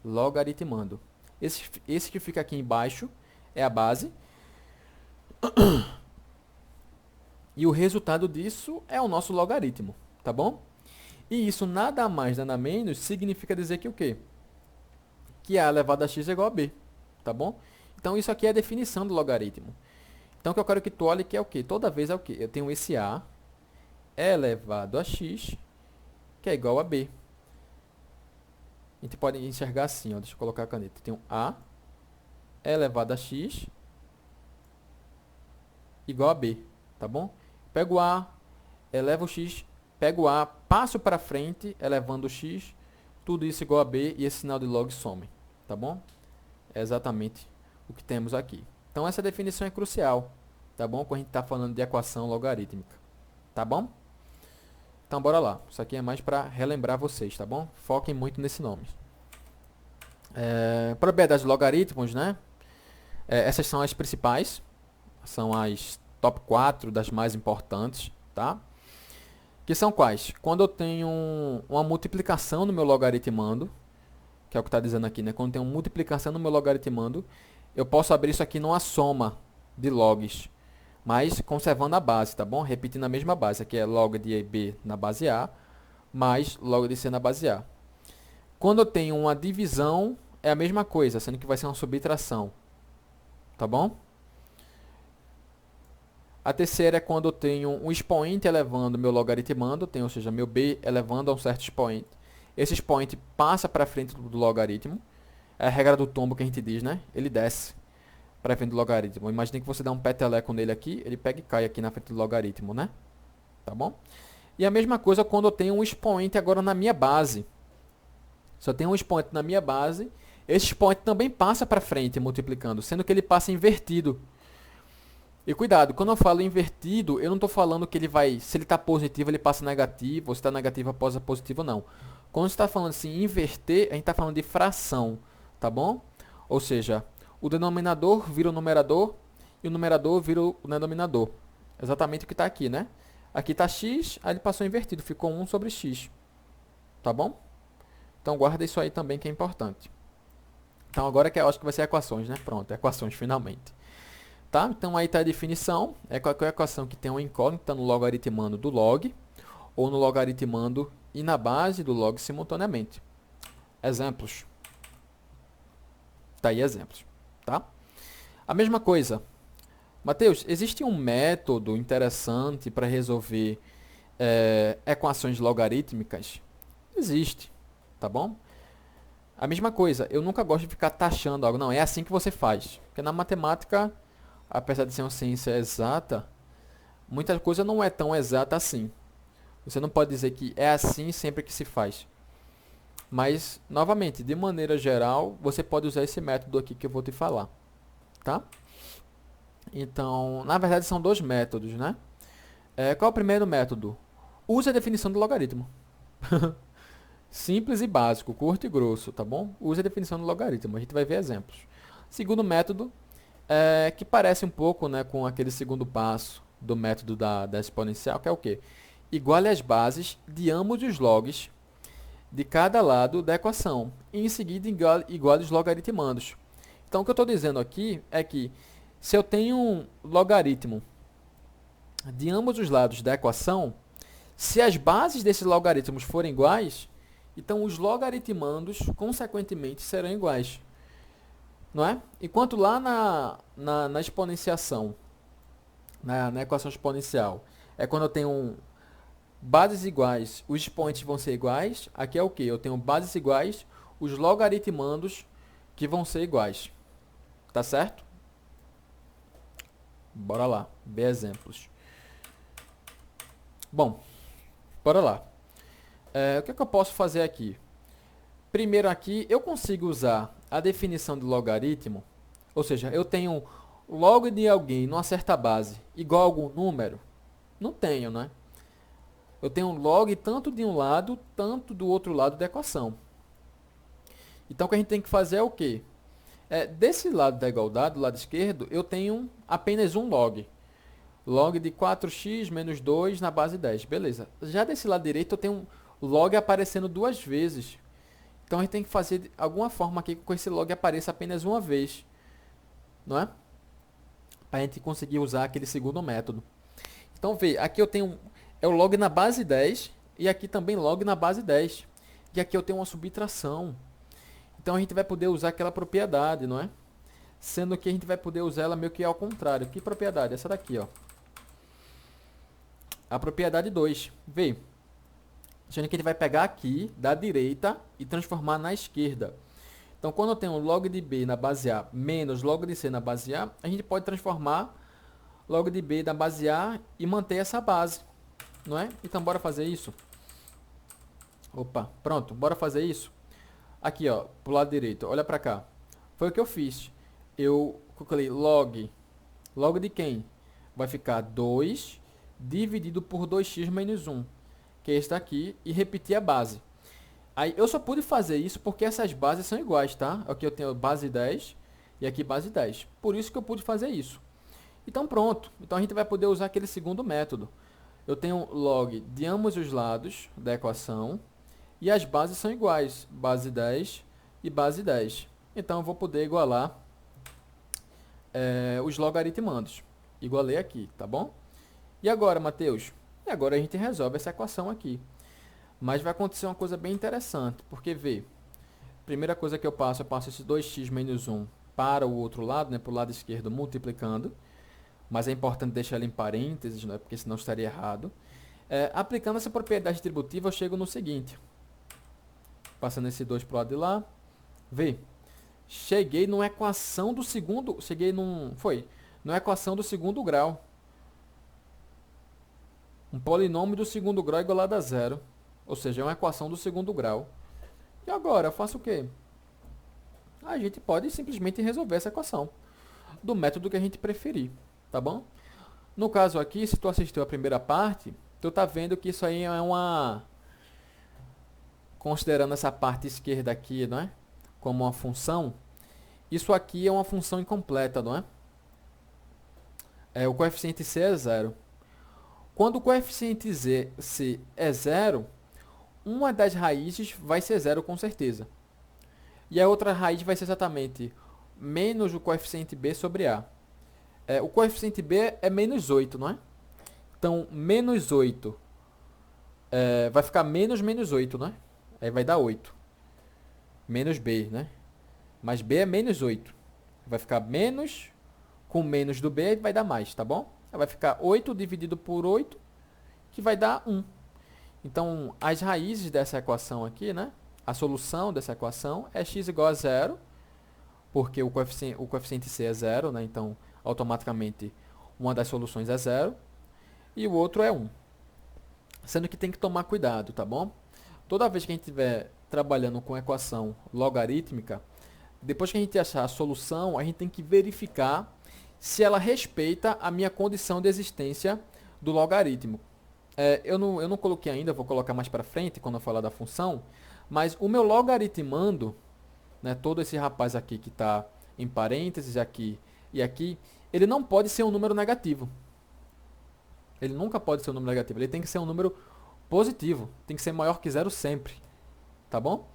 Logaritmando. Esse que fica aqui embaixo é a base. E o resultado disso é o nosso logaritmo, tá bom? E isso nada mais, nada menos, significa dizer que o quê? Que a elevado a x é igual a b, tá bom? Então, isso aqui é a definição do logaritmo. Então, o que eu quero que tu olhe que é o quê? Toda vez é o quê? Eu tenho esse a elevado a x, que é igual a b. A gente pode enxergar assim, ó, deixa eu colocar a caneta. Eu tenho a elevado a x igual a B, tá bom? Pego A, elevo o x, pego A, passo para frente, elevando o x, tudo isso igual a B e esse sinal de log some, tá bom? É exatamente o que temos aqui. Então, essa definição é crucial, tá bom? Quando a gente está falando de equação logarítmica, tá bom? Então, bora lá. Isso aqui é mais para relembrar vocês, tá bom? Foquem muito nesse nome. Propriedades de logaritmos, né? Essas são as principais, são as top 4 das mais importantes, tá? Que são quais? Quando eu tenho uma multiplicação no meu logaritmando, que é o que está dizendo aqui, né? Quando eu tenho multiplicação no meu logaritmando, eu posso abrir isso aqui numa soma de logs, mas conservando a base, tá bom? Repetindo a mesma base. Aqui é log de B na base A, mais log de C na base A. Quando eu tenho uma divisão, é a mesma coisa, sendo que vai ser uma subtração, tá bom? A terceira é quando eu tenho um expoente elevando meu logaritmando, tenho, ou seja, meu B elevando a um certo expoente. Esse expoente passa para frente do logaritmo. É a regra do tombo que a gente diz, né? Ele desce para frente do logaritmo. Imagine que você dá um peteleco nele aqui, ele pega e cai aqui na frente do logaritmo, né? Tá bom? E a mesma coisa quando eu tenho um expoente agora na minha base. Se eu tenho um expoente na minha base, esse expoente também passa para frente multiplicando, sendo que ele passa invertido. E cuidado, quando eu falo invertido, eu não estou falando que ele vai, se ele está positivo, ele passa negativo, ou se está negativo, passa positivo, não. Quando você está falando assim, inverter, a gente está falando de fração, tá bom? Ou seja, o denominador vira o numerador e o numerador vira o denominador. Exatamente o que está aqui, né? Aqui está x, aí ele passou invertido, ficou 1 sobre x. Tá bom? Então guarda isso aí também que é importante. Então agora que eu acho que vai ser equações, né? Pronto, equações finalmente. Tá? Então aí está a definição. É qualquer equação que tem uma incógnita no logaritmando do log, ou no logaritmando e na base do log simultaneamente. Exemplos. Tá aí exemplos. Tá? A mesma coisa. Mateus, existe um método interessante para resolver equações logarítmicas? Existe. Tá bom? A mesma coisa. Eu nunca gosto de ficar taxando algo. Não, é assim que você faz. Porque na matemática, apesar de ser uma ciência exata, muita coisa não é tão exata assim. Você não pode dizer que é assim sempre que se faz. Mas, novamente, de maneira geral, você pode usar esse método aqui que eu vou te falar. Tá? Então, na verdade, são dois métodos, né? Qual é o primeiro método? Use a definição do logaritmo. Simples e básico, curto e grosso, tá bom? Use a definição do logaritmo, a gente vai ver exemplos. Segundo método, que parece um pouco, né, com aquele segundo passo do método da exponencial, que é o quê? Iguale as bases de ambos os logs de cada lado da equação. E em seguida, iguale os logaritmandos. Então, o que eu estou dizendo aqui é que se eu tenho um logaritmo de ambos os lados da equação, se as bases desses logaritmos forem iguais, então os logaritmandos, consequentemente, serão iguais. Não é? Enquanto lá na exponenciação, na equação exponencial, é quando eu tenho bases iguais, os expoentes vão ser iguais. Aqui é o que? Eu tenho bases iguais, os logaritmandos que vão ser iguais. Tá certo? Bora lá, ver exemplos. Bom, bora lá. O que é que eu posso fazer aqui? Primeiro aqui, eu consigo usar a definição de logaritmo, ou seja, eu tenho log de alguém numa certa base igual a algum número? Não tenho, né? Eu tenho log tanto de um lado, tanto do outro lado da equação. Então, o que a gente tem que fazer é o quê? Desse lado da igualdade, do lado esquerdo, eu tenho apenas um log. Log de 4x menos 2 na base 10. Beleza. Já desse lado direito, eu tenho um log aparecendo duas vezes. Então, a gente tem que fazer de alguma forma aqui que esse log apareça apenas uma vez. Não é? Para a gente conseguir usar aquele segundo método. Então, vê, aqui eu tenho o log na base 10 e aqui também log na base 10. E aqui eu tenho uma subtração. Então, a gente vai poder usar aquela propriedade, não é? Sendo que a gente vai poder usar ela meio que ao contrário. Que propriedade? Essa daqui, ó. A propriedade 2. Vê. Sendo que a gente vai pegar aqui, da direita, e transformar na esquerda. Então, quando eu tenho log de B na base A menos log de C na base A, a gente pode transformar log de B da base A e manter essa base, não é? Então, bora fazer isso. Opa, pronto, bora fazer isso. Aqui, ó, pro lado direito, olha pra cá. Foi o que eu fiz. Eu calculei log de quem? Vai ficar 2 dividido por 2x menos 1, que é esse daqui, e repetir a base. Aí, eu só pude fazer isso porque essas bases são iguais, tá? Aqui eu tenho base 10 e aqui base 10. Por isso que eu pude fazer isso. Então, pronto. Então, a gente vai poder usar aquele segundo método. Eu tenho log de ambos os lados da equação e as bases são iguais, base 10 e base 10. Então, eu vou poder igualar os logaritmandos. Igualei aqui, tá bom? E agora, Mateus? E agora a gente resolve essa equação aqui. Mas vai acontecer uma coisa bem interessante, porque, vê, primeira coisa que eu passo esse 2x menos 1 para o outro lado, né, para o lado esquerdo, multiplicando. Mas é importante deixar ele em parênteses, né, porque senão estaria errado. Aplicando essa propriedade distributiva, eu chego no seguinte. Passando esse 2 para o lado de lá. Vê, cheguei numa equação do segundo... numa equação do segundo grau. Um polinômio do segundo grau igualado a zero. Ou seja, é uma equação do segundo grau. E agora, eu faço o quê? A gente pode simplesmente resolver essa equação do método que a gente preferir, tá bom? No caso aqui, se tu assistiu a primeira parte, tu tá vendo que isso aí é uma... Considerando essa parte esquerda aqui, não é? Como uma função, isso aqui é uma função incompleta, não é? O coeficiente c é zero. Quando o coeficiente c é zero, uma das raízes vai ser zero com certeza. E a outra raiz vai ser exatamente menos o coeficiente b sobre a. O coeficiente b é menos 8, não é? Então, menos 8 vai ficar menos 8, não é? Aí vai dar 8. Menos b, né? Mas b é menos 8. Vai ficar menos com menos do b vai dar mais, tá bom? Aí vai ficar 8 dividido por 8, que vai dar 1. Então, as raízes dessa equação aqui, né? A solução dessa equação é x igual a zero, porque o coeficiente c é zero, né? Então, automaticamente, uma das soluções é zero, e o outro é 1. Sendo que tem que tomar cuidado, tá bom? Toda vez que a gente estiver trabalhando com equação logarítmica, depois que a gente achar a solução, a gente tem que verificar se ela respeita a minha condição de existência do logaritmo. Eu não coloquei ainda, vou colocar mais para frente quando eu falar da função, mas o meu logaritmando, né, todo esse rapaz aqui que está em parênteses aqui e aqui, ele não pode ser um número negativo. Ele nunca pode ser um número negativo, ele tem que ser um número positivo, tem que ser maior que zero sempre, tá bom?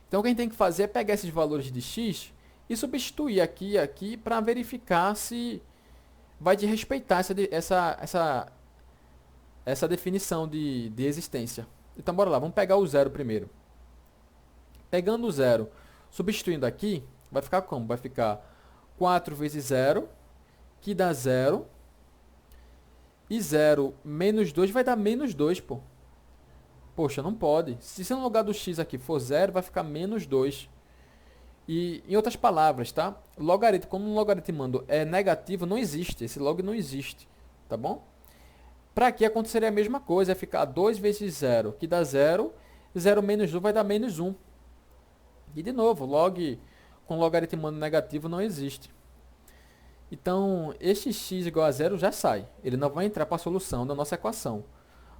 Então o que a gente tem que fazer é pegar esses valores de x e substituir aqui e aqui para verificar se vai te respeitar essa definição de existência. Então bora lá, vamos pegar o zero primeiro. Pegando o zero, substituindo aqui, vai ficar como? Vai ficar 4 vezes 0, que dá 0. E 0 menos 2 vai dar menos 2, pô. Poxa, não pode. Se no lugar do x aqui for 0, vai ficar menos 2. E, em outras palavras, tá? Logaritmo, como um logaritmando é negativo, não existe. Esse log não existe, tá bom? Para aqui aconteceria a mesma coisa. Vai ficar 2 vezes 0, que dá 0. 0 menos 1 vai dar menos 1. E, de novo, log com logaritmando negativo não existe. Então, este x igual a 0 já sai. Ele não vai entrar para a solução da nossa equação.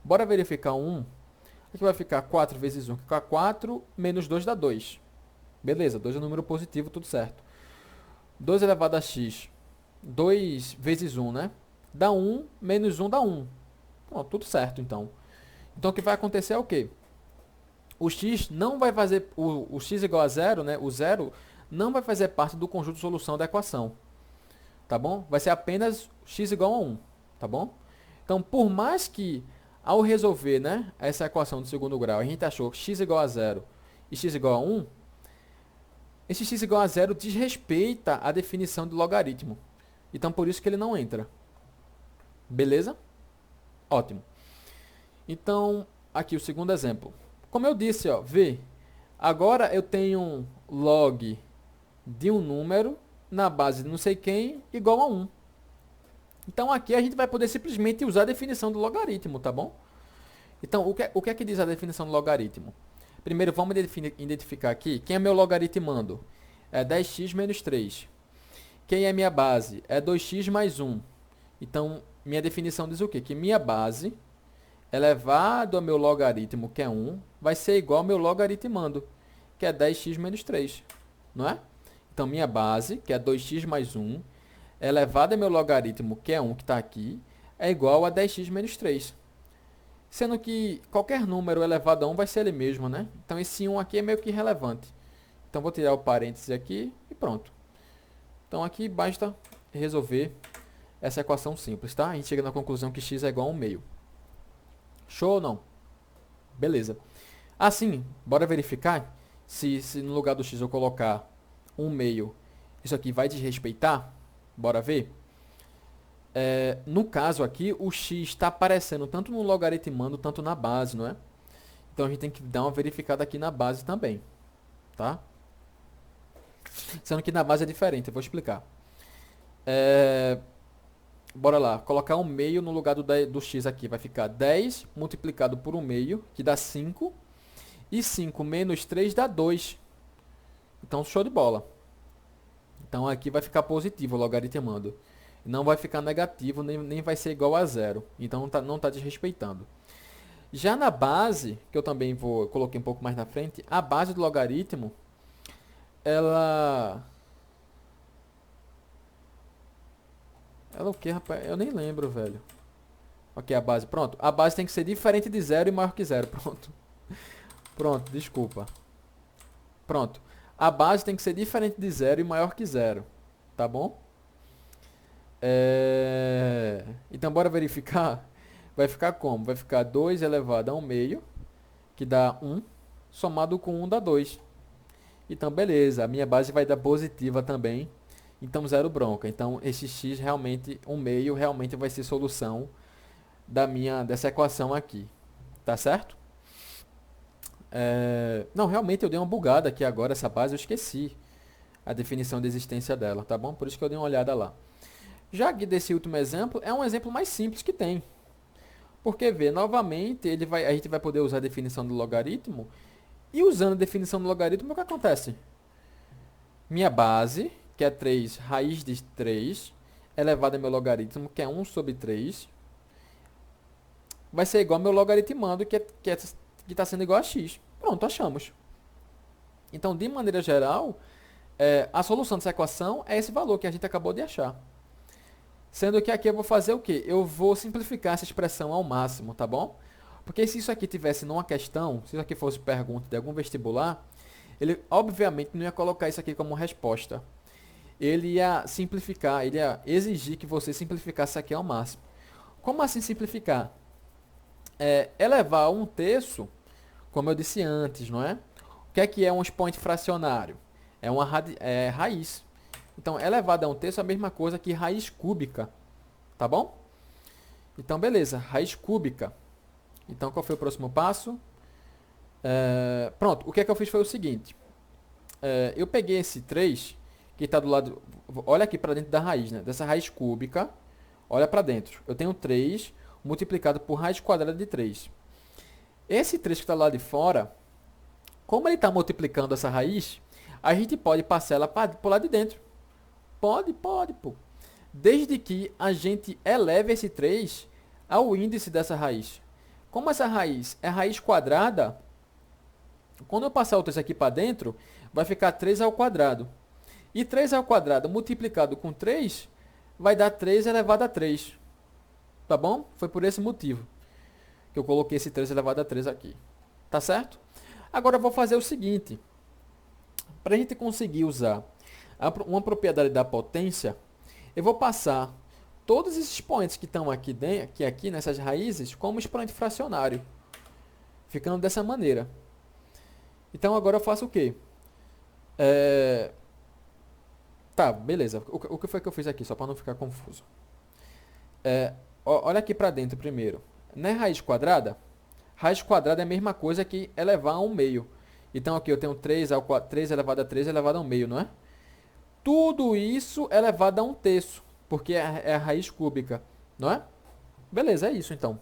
Bora verificar o 1. Aqui vai ficar 4 vezes 1, que fica 4, menos 2 dá 2. Beleza, 2 é um número positivo, tudo certo. 2 elevado a x, 2 vezes 1, né? Dá 1, menos 1 dá 1. Pronto, tudo certo, então. Então, o que vai acontecer é o quê? O x não vai fazer... O x igual a 0, né? O 0 não vai fazer parte do conjunto de solução da equação. Tá bom? Vai ser apenas x igual a 1, tá bom? Então, por mais que ao resolver, né, essa equação de segundo grau, a gente achou x igual a 0 e x igual a 1, esse x igual a 0 desrespeita a definição de logaritmo. Então, por isso que ele não entra. Beleza? Ótimo. Então, aqui o segundo exemplo. Como eu disse, ó, vê, agora eu tenho um log de um número na base de não sei quem igual a 1. Então aqui a gente vai poder simplesmente usar a definição do logaritmo, tá bom? Então o que é que diz a definição do logaritmo? Primeiro vamos identificar aqui quem é meu logaritmando. É 10x menos 3. Quem é minha base? É 2x mais 1. Então minha definição diz o quê? Que minha base elevado ao meu logaritmo, que é 1, vai ser igual ao meu logaritmando, que é 10x menos 3, não é? Então, minha base, que é 2x mais 1, elevado ao meu logaritmo, que é 1, que está aqui, é igual a 10x menos 3. Sendo que qualquer número elevado a 1 vai ser ele mesmo, né? Então, esse 1 aqui é meio que irrelevante. Então, vou tirar o parênteses aqui e pronto. Então, aqui basta resolver essa equação simples, tá? A gente chega na conclusão que x é igual a 1 meio. Show ou não? Beleza. Assim, bora verificar se no lugar do x eu colocar 1 meio, isso aqui vai desrespeitar? Bora ver? No caso aqui, o x está aparecendo tanto no logaritmando, tanto na base, não é? Então, a gente tem que dar uma verificada aqui na base também, tá? Sendo que na base é diferente, eu vou explicar. Bora lá, colocar 1 meio no lugar do x aqui. Vai ficar 10 multiplicado por 1 meio, que dá 5. E 5 menos 3 dá 2. Então, show de bola. Então, aqui vai ficar positivo o logaritmando. Não vai ficar negativo, nem vai ser igual a zero. Então, não tá desrespeitando. Já na base, que eu também coloquei um pouco mais na frente, a base do logaritmo, ela o que, rapaz? Eu nem lembro, velho. Ok, a base. Pronto. A base tem que ser diferente de zero e maior que zero. Pronto. Pronto, desculpa. Pronto. A base tem que ser diferente de zero e maior que zero. Tá bom? Então, bora verificar. Vai ficar como? Vai ficar 2 elevado a 1 meio, que dá 1, somado com 1 dá 2. Então, beleza. A minha base vai dar positiva também. Então, zero bronca. Então, esse x realmente, 1 meio, realmente vai ser solução dessa equação aqui. Tá certo? Não, realmente eu dei uma bugada aqui agora, essa base, eu esqueci a definição de existência dela, tá bom? Por isso que eu dei uma olhada lá. Já que desse último exemplo, é um exemplo mais simples que tem. Porque, vê, novamente, a gente vai poder usar a definição do logaritmo, e usando a definição do logaritmo, o que acontece? Minha base, que é 3 raiz de 3, elevado ao meu logaritmo, que é 1 sobre 3, vai ser igual ao meu logaritmando, que está sendo igual a x. Pronto, achamos. Então, de maneira geral, a solução dessa equação é esse valor que a gente acabou de achar. Sendo que aqui eu vou fazer o quê? Eu vou simplificar essa expressão ao máximo, tá bom? Porque se isso aqui tivesse numa questão, se isso aqui fosse pergunta de algum vestibular, ele obviamente não ia colocar isso aqui como resposta. Ele ia simplificar, ele ia exigir que você simplificasse isso aqui ao máximo. Como assim simplificar? Elevar um terço, como eu disse antes, não é? O que é um expoente fracionário? É uma raiz. Então, elevado a um terço é a mesma coisa que raiz cúbica, tá bom? Então, beleza, raiz cúbica. Então, qual foi o próximo passo? Pronto, o que é que eu fiz foi o seguinte. Eu peguei esse 3, que está do lado... Olha aqui para dentro da raiz, né? Dessa raiz cúbica, olha para dentro. Eu tenho 3 multiplicado por raiz quadrada de 3. Esse 3 que está lá de fora, como ele está multiplicando essa raiz, a gente pode passar ela para o lado de dentro. Pode, pô. Desde que a gente eleve esse 3 ao índice dessa raiz. Como essa raiz é raiz quadrada, quando eu passar o 3 aqui para dentro, vai ficar 3 ao quadrado. E 3 ao quadrado multiplicado com 3 vai dar 3 elevado a 3. Tá bom? Foi por esse motivo que eu coloquei esse 3 elevado a 3 aqui. Tá certo? Agora eu vou fazer o seguinte. Para a gente conseguir usar uma propriedade da potência, eu vou passar todos esses expoentes que estão aqui nessas raízes como expoente fracionário, ficando dessa maneira. Então, agora eu faço o quê? Tá, beleza. O que foi que eu fiz aqui, só para não ficar confuso? Olha aqui para dentro primeiro. Não é raiz quadrada? Raiz quadrada é a mesma coisa que elevar a 1 meio. Então, aqui eu tenho 3 elevado a 3 elevado a 1 meio, não é? Tudo isso elevado a 1 terço. porque é a raiz cúbica, não é? Beleza, é isso então.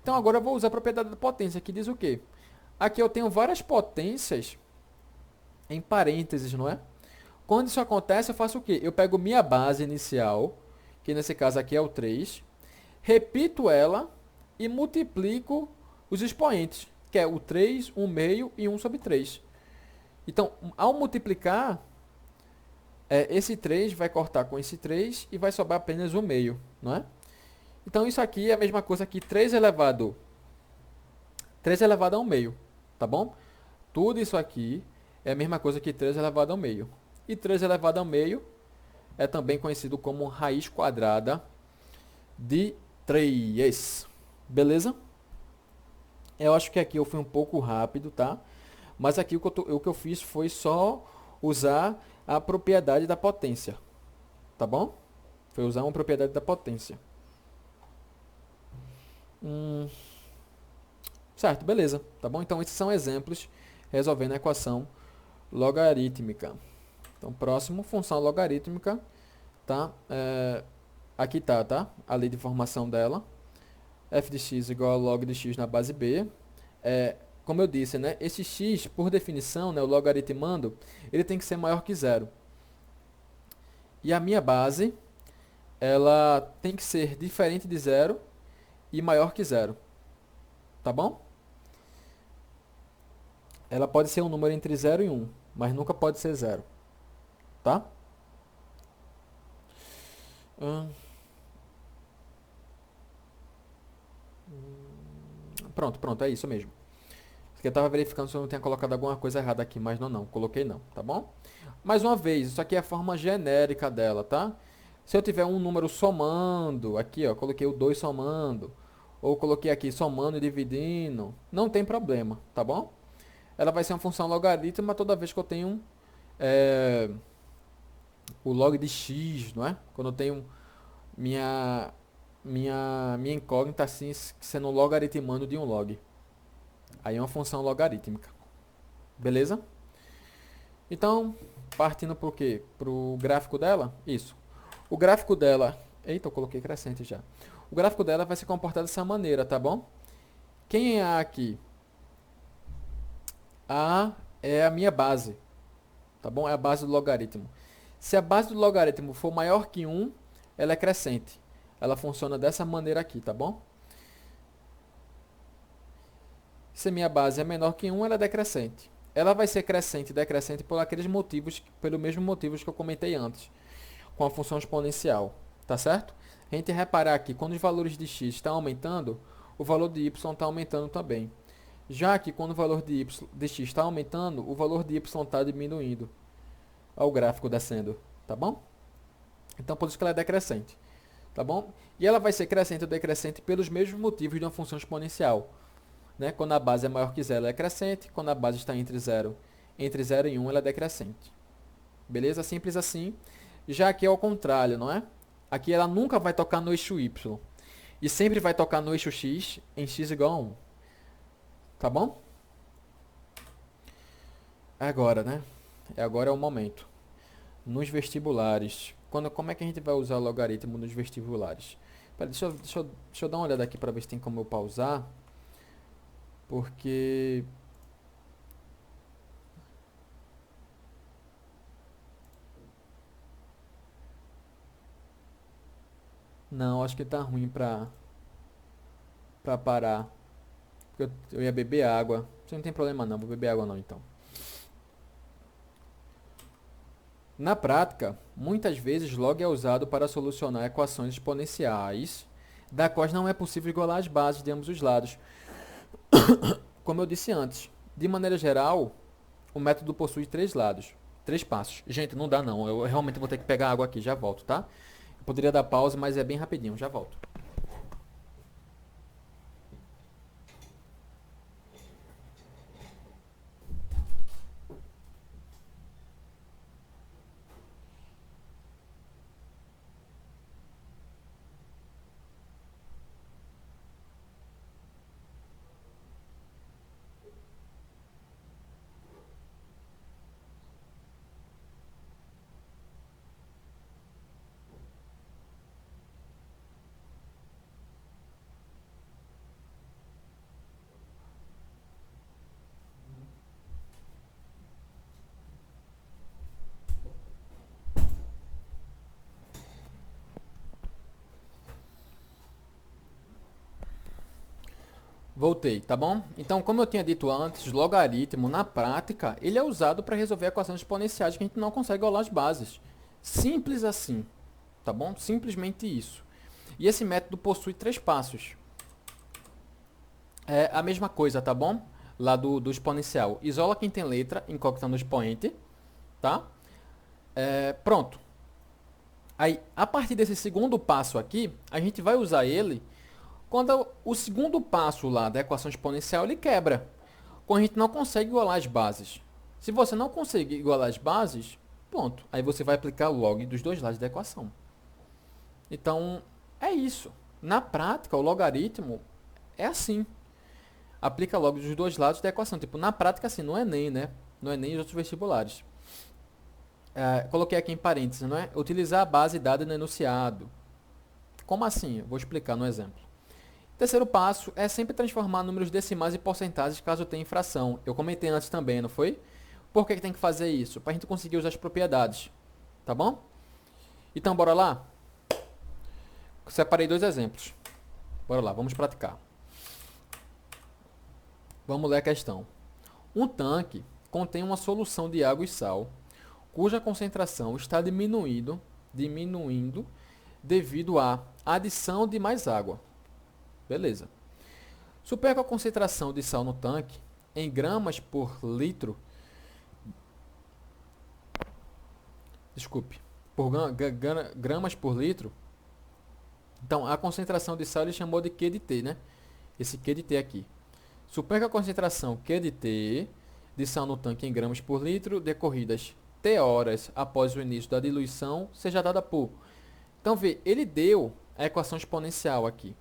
Então agora eu vou usar a propriedade da potência, que diz o quê? Aqui eu tenho várias potências em parênteses, não é? Quando isso acontece, eu faço o quê? Eu pego minha base inicial, que nesse caso aqui é o 3, repito ela e multiplico os expoentes, que é o 3, 1 meio e 1 sobre 3. Então, ao multiplicar, esse 3 vai cortar com esse 3 e vai sobrar apenas 1 meio, não é? Então, isso aqui é a mesma coisa que 3 elevado a 1 meio, tá bom? Tudo isso aqui é a mesma coisa que 3 elevado ao meio. E 3 elevado ao meio é também conhecido como raiz quadrada de 3. Beleza? Eu acho que aqui eu fui um pouco rápido, tá? Mas aqui o que eu fiz foi só usar a propriedade da potência, tá bom? Foi usar uma propriedade da potência. Certo, beleza, tá bom? Então esses são exemplos resolvendo a equação logarítmica. Então próximo, função logarítmica, tá? Aqui tá? A lei de formação dela. F de x igual a log de x na base b. Como eu disse, né? Esse x, por definição, né, o logaritmando, ele tem que ser maior que zero. E a minha base, ela tem que ser diferente de zero e maior que zero. Tá bom? Ela pode ser um número entre 0 e 1, mas nunca pode ser zero. Tá? Pronto, é isso mesmo. Porque eu estava verificando se eu não tinha colocado alguma coisa errada aqui, mas não, coloquei não, tá bom? Mais uma vez, isso aqui é a forma genérica dela, tá? Se eu tiver um número somando, aqui ó, coloquei o 2 somando, ou coloquei aqui somando e dividindo, não tem problema, tá bom? Ela vai ser uma função logarítmica toda vez que eu tenho é, o log de x, não é? Quando eu tenho minha, minha incógnita assim sendo logaritmando de um log. Aí é uma função logarítmica. Beleza? Então, partindo para o quê? Para o gráfico dela? Isso. O gráfico dela... Eita, eu coloquei crescente já. O gráfico dela vai se comportar dessa maneira, tá bom? Quem é A aqui? A é a minha base, tá bom? É a base do logaritmo. Se a base do logaritmo for maior que 1, ela é crescente. Ela funciona dessa maneira aqui, tá bom? Se a minha base é menor que 1, ela é decrescente. Ela vai ser crescente e decrescente por aqueles motivos, pelo mesmo motivos que eu comentei antes, com a função exponencial, tá certo? A gente reparar aqui, quando os valores de x estão aumentando, o valor de y está aumentando também. Já que quando o valor de x está aumentando, o valor de y está diminuindo. Olha o gráfico descendo, tá bom? Então, por isso que ela é decrescente, tá bom? E ela vai ser crescente ou decrescente pelos mesmos motivos de uma função exponencial. Né? Quando a base é maior que zero, ela é crescente. Quando a base está entre 0 e 1, ela é decrescente. Beleza? Simples assim. Já aqui é ao contrário, não é? Aqui ela nunca vai tocar no eixo y. E sempre vai tocar no eixo x em x igual a 1. Tá bom? Agora, né? Agora é o momento. Nos vestibulares. Como é que a gente vai usar o logaritmo nos vestibulares? Pera, deixa eu dar uma olhada aqui para ver se tem como eu pausar. Porque... Não, acho que tá ruim pra parar. Porque eu ia beber água. Isso não tem problema não, vou beber água não então. Na prática, muitas vezes log é usado para solucionar equações exponenciais, da quais não é possível igualar as bases de ambos os lados. Como eu disse antes, de maneira geral, o método possui 3 passos. Gente, não dá não, eu realmente vou ter que pegar água aqui, já volto, tá? Eu poderia dar pausa, mas é bem rapidinho, já volto. Voltei, tá bom? Então, como eu tinha dito antes, logaritmo, na prática, ele é usado para resolver equações exponenciais que a gente não consegue igualar as bases. Simples assim, tá bom? Simplesmente isso. E esse método possui 3 passos. É a mesma coisa, tá bom? Lá do exponencial. Isola quem tem letra, incógnita no expoente, tá? Pronto. Aí, a partir desse segundo passo aqui, a gente vai usar ele quando o segundo passo lá da equação exponencial ele quebra. Quando a gente não consegue igualar as bases. Se você não conseguir igualar as bases, pronto. Aí você vai aplicar log dos dois lados da equação. Então, é isso. Na prática, o logaritmo é assim. Aplica log dos dois lados da equação. Tipo, na prática, assim, no Enem, né? No Enem e outros vestibulares. Coloquei aqui em parênteses, não é? Utilizar a base dada no enunciado. Como assim? Vou explicar no exemplo. Terceiro passo é sempre transformar números decimais em porcentagens caso tenha infração. Eu comentei antes também, não foi? Por que tem que fazer isso? Para a gente conseguir usar as propriedades. Tá bom? Então, bora lá? Separei 2 exemplos. Bora lá, vamos praticar. Vamos ler a questão. Um tanque contém uma solução de água e sal, cuja concentração está diminuindo devido à adição de mais água. Beleza. Suponha que a concentração de sal no tanque, em gramas por litro, por gramas por litro. Então, a concentração de sal ele chamou de Q de T, né? Esse Q de T aqui. Suponha que a concentração Q de T de sal no tanque em gramas por litro, decorridas T horas após o início da diluição, seja dada por... Então, vê, ele deu a equação exponencial aqui.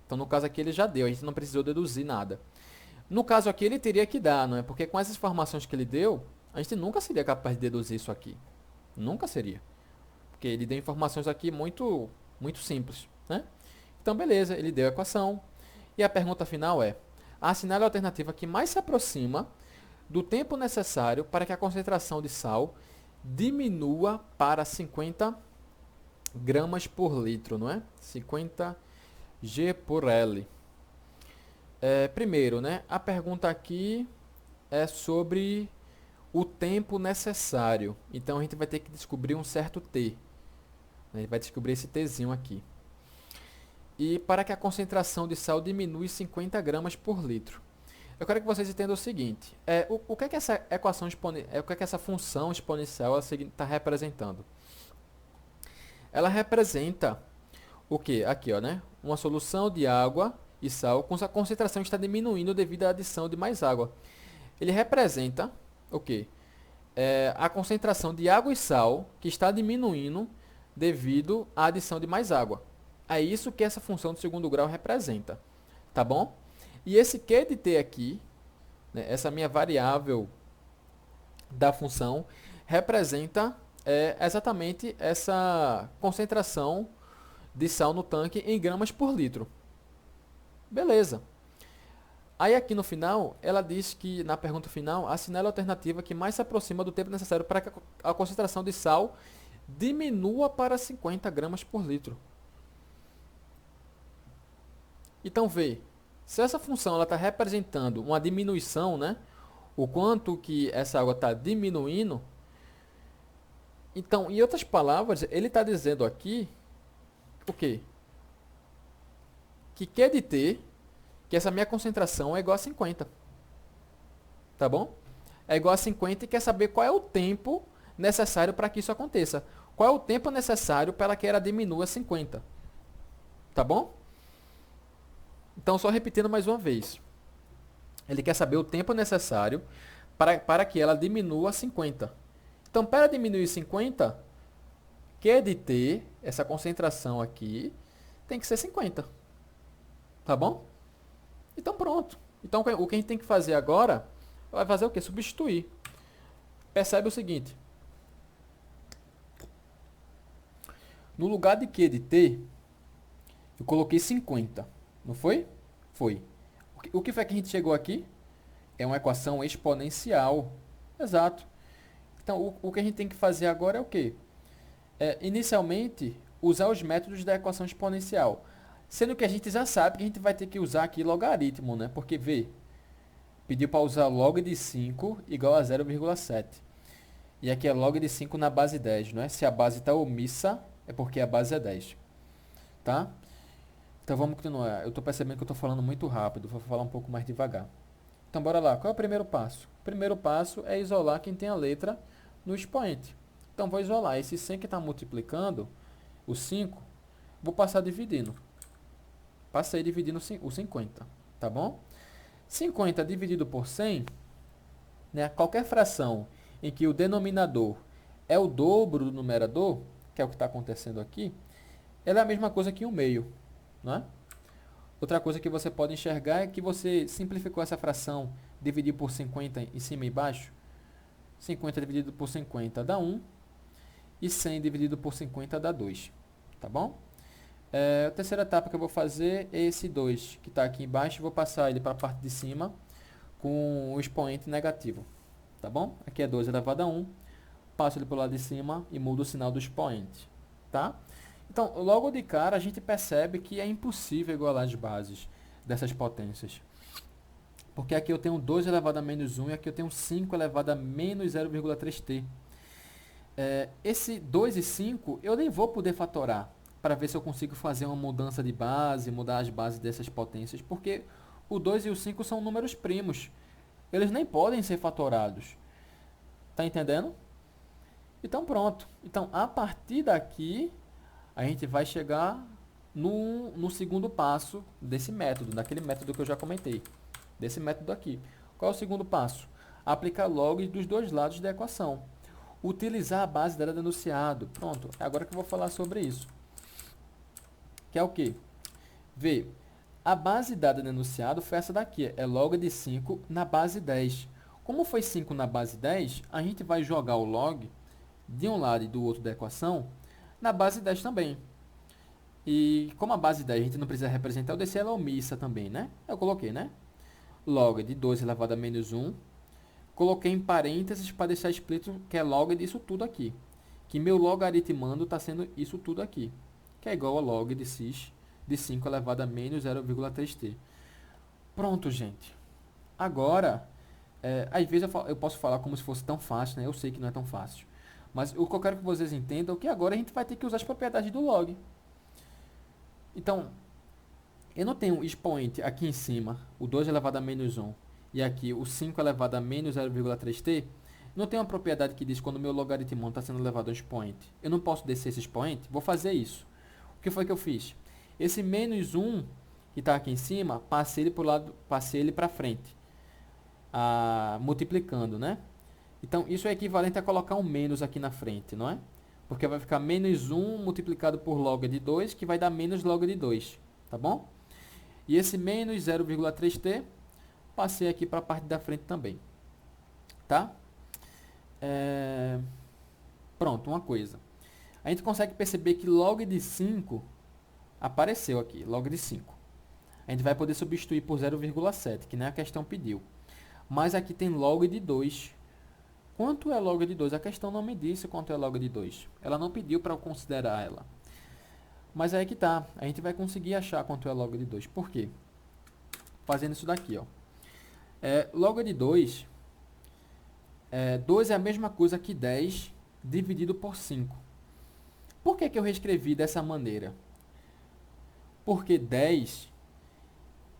Então, no caso aqui, ele já deu, a gente não precisou deduzir nada. No caso aqui, ele teria que dar, não é? Porque com essas informações que ele deu, a gente nunca seria capaz de deduzir isso aqui. Nunca seria. Porque ele deu informações aqui muito simples, né? Então, beleza, ele deu a equação. E a pergunta final é: assinale a alternativa que mais se aproxima do tempo necessário para que a concentração de sal diminua para 50 gramas por litro, não é? 50 G por L. Primeiro, né? A pergunta aqui é sobre o tempo necessário. Então, a gente vai ter que descobrir um certo T. A gente vai descobrir esse Tzinho aqui. E para que a concentração de sal diminua 50 gramas por litro. Eu quero que vocês entendam o seguinte. O que é que essa equação o que é que essa função exponencial está representando? Ela representa o que? Aqui, ó, né? Uma solução de água e sal com a concentração está diminuindo devido à adição de mais água. Ele representa o que? A concentração de água e sal que está diminuindo devido à adição de mais água. É isso que essa função do segundo grau representa. Tá bom? E esse Q de T aqui, né, essa minha variável da função, representa exatamente essa concentração de sal no tanque em gramas por litro. Beleza. Aí aqui no final, ela diz que, na pergunta final, assinale a alternativa que mais se aproxima do tempo necessário para que a concentração de sal diminua para 50 gramas por litro. Então, vê, se essa função está representando uma diminuição, né? O quanto que essa água está diminuindo. Então, em outras palavras, ele está dizendo aqui o quê? Que Q de T, que essa minha concentração é igual a 50. Tá bom? É igual a 50 e quer saber qual é o tempo necessário para que isso aconteça. Qual é o tempo necessário para que ela diminua 50. Tá bom? Então, só repetindo mais uma vez. Ele quer saber o tempo necessário para que ela diminua 50. Então, para diminuir 50, Q de T, essa concentração aqui, tem que ser 50. Tá bom? Então, pronto. Então, o que a gente tem que fazer agora, vai fazer o quê? Substituir. Percebe o seguinte. No lugar de Q de T, eu coloquei 50. Não foi? Foi. O que foi que a gente chegou aqui? É uma equação exponencial. Exato. Então, o que a gente tem que fazer agora é o quê? Inicialmente, usar os métodos da equação exponencial. Sendo que a gente já sabe que a gente vai ter que usar aqui logaritmo, né? Porque, vê, pediu para usar log de 5 igual a 0,7. E aqui é log de 5 na base 10, não é? Se a base está omissa, é porque a base é 10, tá? Então vamos continuar. Eu estou percebendo que eu estou falando muito rápido, vou falar um pouco mais devagar. Então bora lá, qual é o primeiro passo? O primeiro passo é isolar quem tem a letra no expoente. Então vou isolar esse 100 que está multiplicando, o 5, vou passar dividindo. Passei dividindo o 50, tá bom? 50 dividido por 100, né? Qualquer fração em que o denominador é o dobro do numerador, que é o que está acontecendo aqui, ela é a mesma coisa que um meio, né? Outra coisa que você pode enxergar é que você simplificou essa fração, dividir por 50 em cima e embaixo. 50 dividido por 50 dá 1, e 100 dividido por 50 dá 2, tá bom? A terceira etapa que eu vou fazer é esse 2, que está aqui embaixo, vou passar ele para a parte de cima com o expoente negativo, tá bom? Aqui é 2 elevado a 1, passo ele para o lado de cima e mudo o sinal do expoente, tá? Então, logo de cara, a gente percebe que é impossível igualar as bases dessas potências. Porque aqui eu tenho 2 elevado a menos 1 e aqui eu tenho 5 elevado a menos 0,3t. Esse 2 e 5 eu nem vou poder fatorar para ver se eu consigo fazer uma mudança de base, mudar as bases dessas potências, porque o 2 e o 5 são números primos. Eles nem podem ser fatorados. Tá entendendo? Então pronto. Então, a partir daqui, a gente vai chegar no segundo passo desse método, daquele método que eu já comentei. Desse método aqui. Qual é o segundo passo? Aplicar log dos dois lados da equação. Utilizar a base dada do enunciado. Pronto, é agora que eu vou falar sobre isso. Que é o quê? Vê, a base dada no enunciado foi essa daqui, é log de 5 na base 10. Como foi 5 na base 10, a gente vai jogar o log de um lado e do outro da equação na base 10 também. E como a base 10 a gente não precisa representar, eu deixei ela omissa também, né? Eu coloquei, né? Log de 2 elevado a menos 1. Coloquei em parênteses para deixar explícito que é log disso tudo aqui. Que meu logaritmando está sendo isso tudo aqui. Que é igual a log de cis de 5 elevado a menos 0,3t. Pronto, gente. Agora, às vezes eu posso falar como se fosse tão fácil, né? Eu sei que não é tão fácil. Mas o que eu quero que vocês entendam é que agora a gente vai ter que usar as propriedades do log. Então, eu não tenho expoente aqui em cima, o 2 elevado a menos 1, e aqui o 5 elevado a menos 0,3t. Não tem uma propriedade que diz quando o meu logaritmando está sendo levado a um expoente. Eu não posso descer esse expoente? Vou fazer isso. O que foi que eu fiz? Esse menos 1 que está aqui em cima, passei ele para o lado, passei ele para frente, multiplicando, né? Então, isso é equivalente a colocar um menos aqui na frente, não é? Porque vai ficar menos 1 multiplicado por log de 2, que vai dar menos log de 2, tá bom? E esse menos 0,3t, passei aqui para a parte da frente também, tá? Pronto, uma coisa. A gente consegue perceber que log de 5 apareceu aqui, log de 5. A gente vai poder substituir por 0,7, que nem a questão pediu. Mas aqui tem log de 2. Quanto é log de 2? A questão não me disse quanto é log de 2. Ela não pediu para eu considerar ela. Mas aí que tá. A gente vai conseguir achar quanto é log de 2. Por quê? Fazendo isso daqui, ó. Log de 2. 2 é a mesma coisa que 10 dividido por 5. Por que eu reescrevi dessa maneira? Porque 10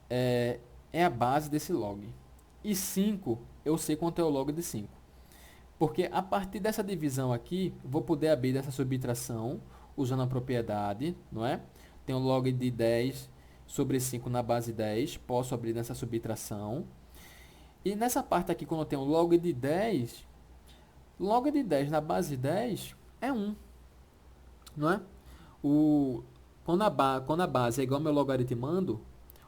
é a base desse log. E 5, eu sei quanto é o log de 5. Porque a partir dessa divisão aqui, vou poder abrir dessa subtração, usando a propriedade, não é? Tem o log de 10 sobre 5 na base 10, posso abrir nessa subtração. E nessa parte aqui, quando eu tenho log de 10 na base 10 é 1, não é? Quando a base é igual ao meu logaritmando,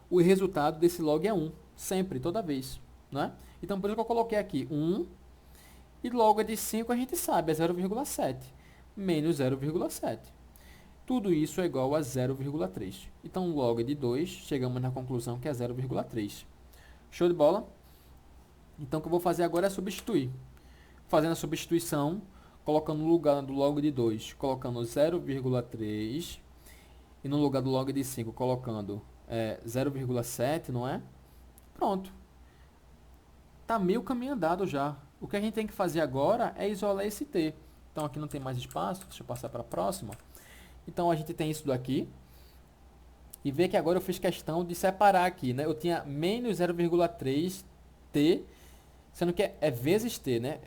o resultado desse log é 1, sempre, toda vez, não é? Então, por isso que eu coloquei aqui 1, e log de 5 a gente sabe, é 0,7, menos 0,7. Tudo isso é igual a 0,3. Então, log de 2, chegamos na conclusão que é 0,3. Show de bola? Então, o que eu vou fazer agora é substituir. Fazendo a substituição, colocando no lugar do log de 2, colocando 0,3. e no lugar do log de 5 colocando 0,7, não é? Pronto. Tá meio caminho andado já. O que a gente tem que fazer agora é isolar esse t. Então aqui não tem mais espaço, deixa eu passar para a próxima. Então a gente tem isso daqui. E vê que agora eu fiz questão de separar aqui, né? Eu tinha menos 0,3t, sendo que é vezes t, né?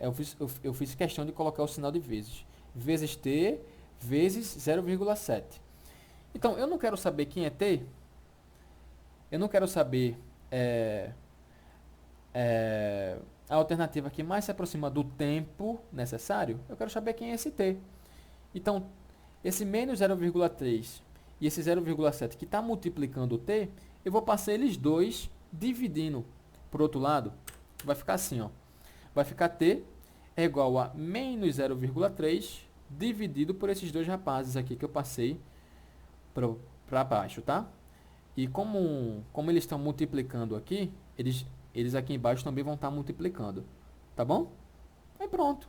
Eu fiz questão de colocar o sinal de vezes. Vezes t, vezes 0,7. Então, eu não quero saber quem é t. Eu não quero saber a alternativa que mais se aproxima do tempo necessário. Eu quero saber quem é esse t. Então, esse menos 0,3 e esse 0,7 que está multiplicando o t, eu vou passar eles dois dividindo. Por outro lado, vai ficar assim, ó. Vai ficar t é igual a menos 0,3 dividido por esses dois rapazes aqui que eu passei para baixo, tá? E como eles estão multiplicando aqui, eles aqui embaixo também vão estar multiplicando, tá bom? Aí pronto.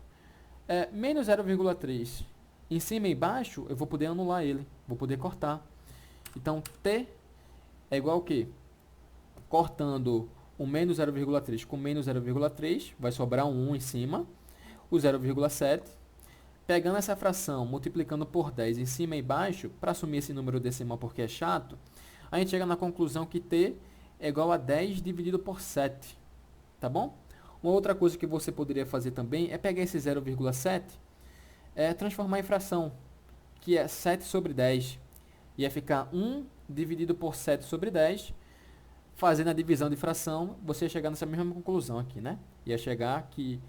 Menos 0,3 em cima e embaixo, eu vou poder anular ele, vou poder cortar. Então, t é igual ao quê? Cortando o menos 0,3 com menos 0,3, vai sobrar um 1 em cima, o 0,7. Pegando essa fração, multiplicando por 10 em cima e embaixo, para assumir esse número decimal porque é chato, a gente chega na conclusão que t é igual a 10 dividido por 7, tá bom? Uma outra coisa que você poderia fazer também é pegar esse 0,7, transformar em fração, que é 7 sobre 10. Ia ficar 1 dividido por 7 sobre 10. Fazendo a divisão de fração, você ia chegar nessa mesma conclusão aqui, né? Ia chegar que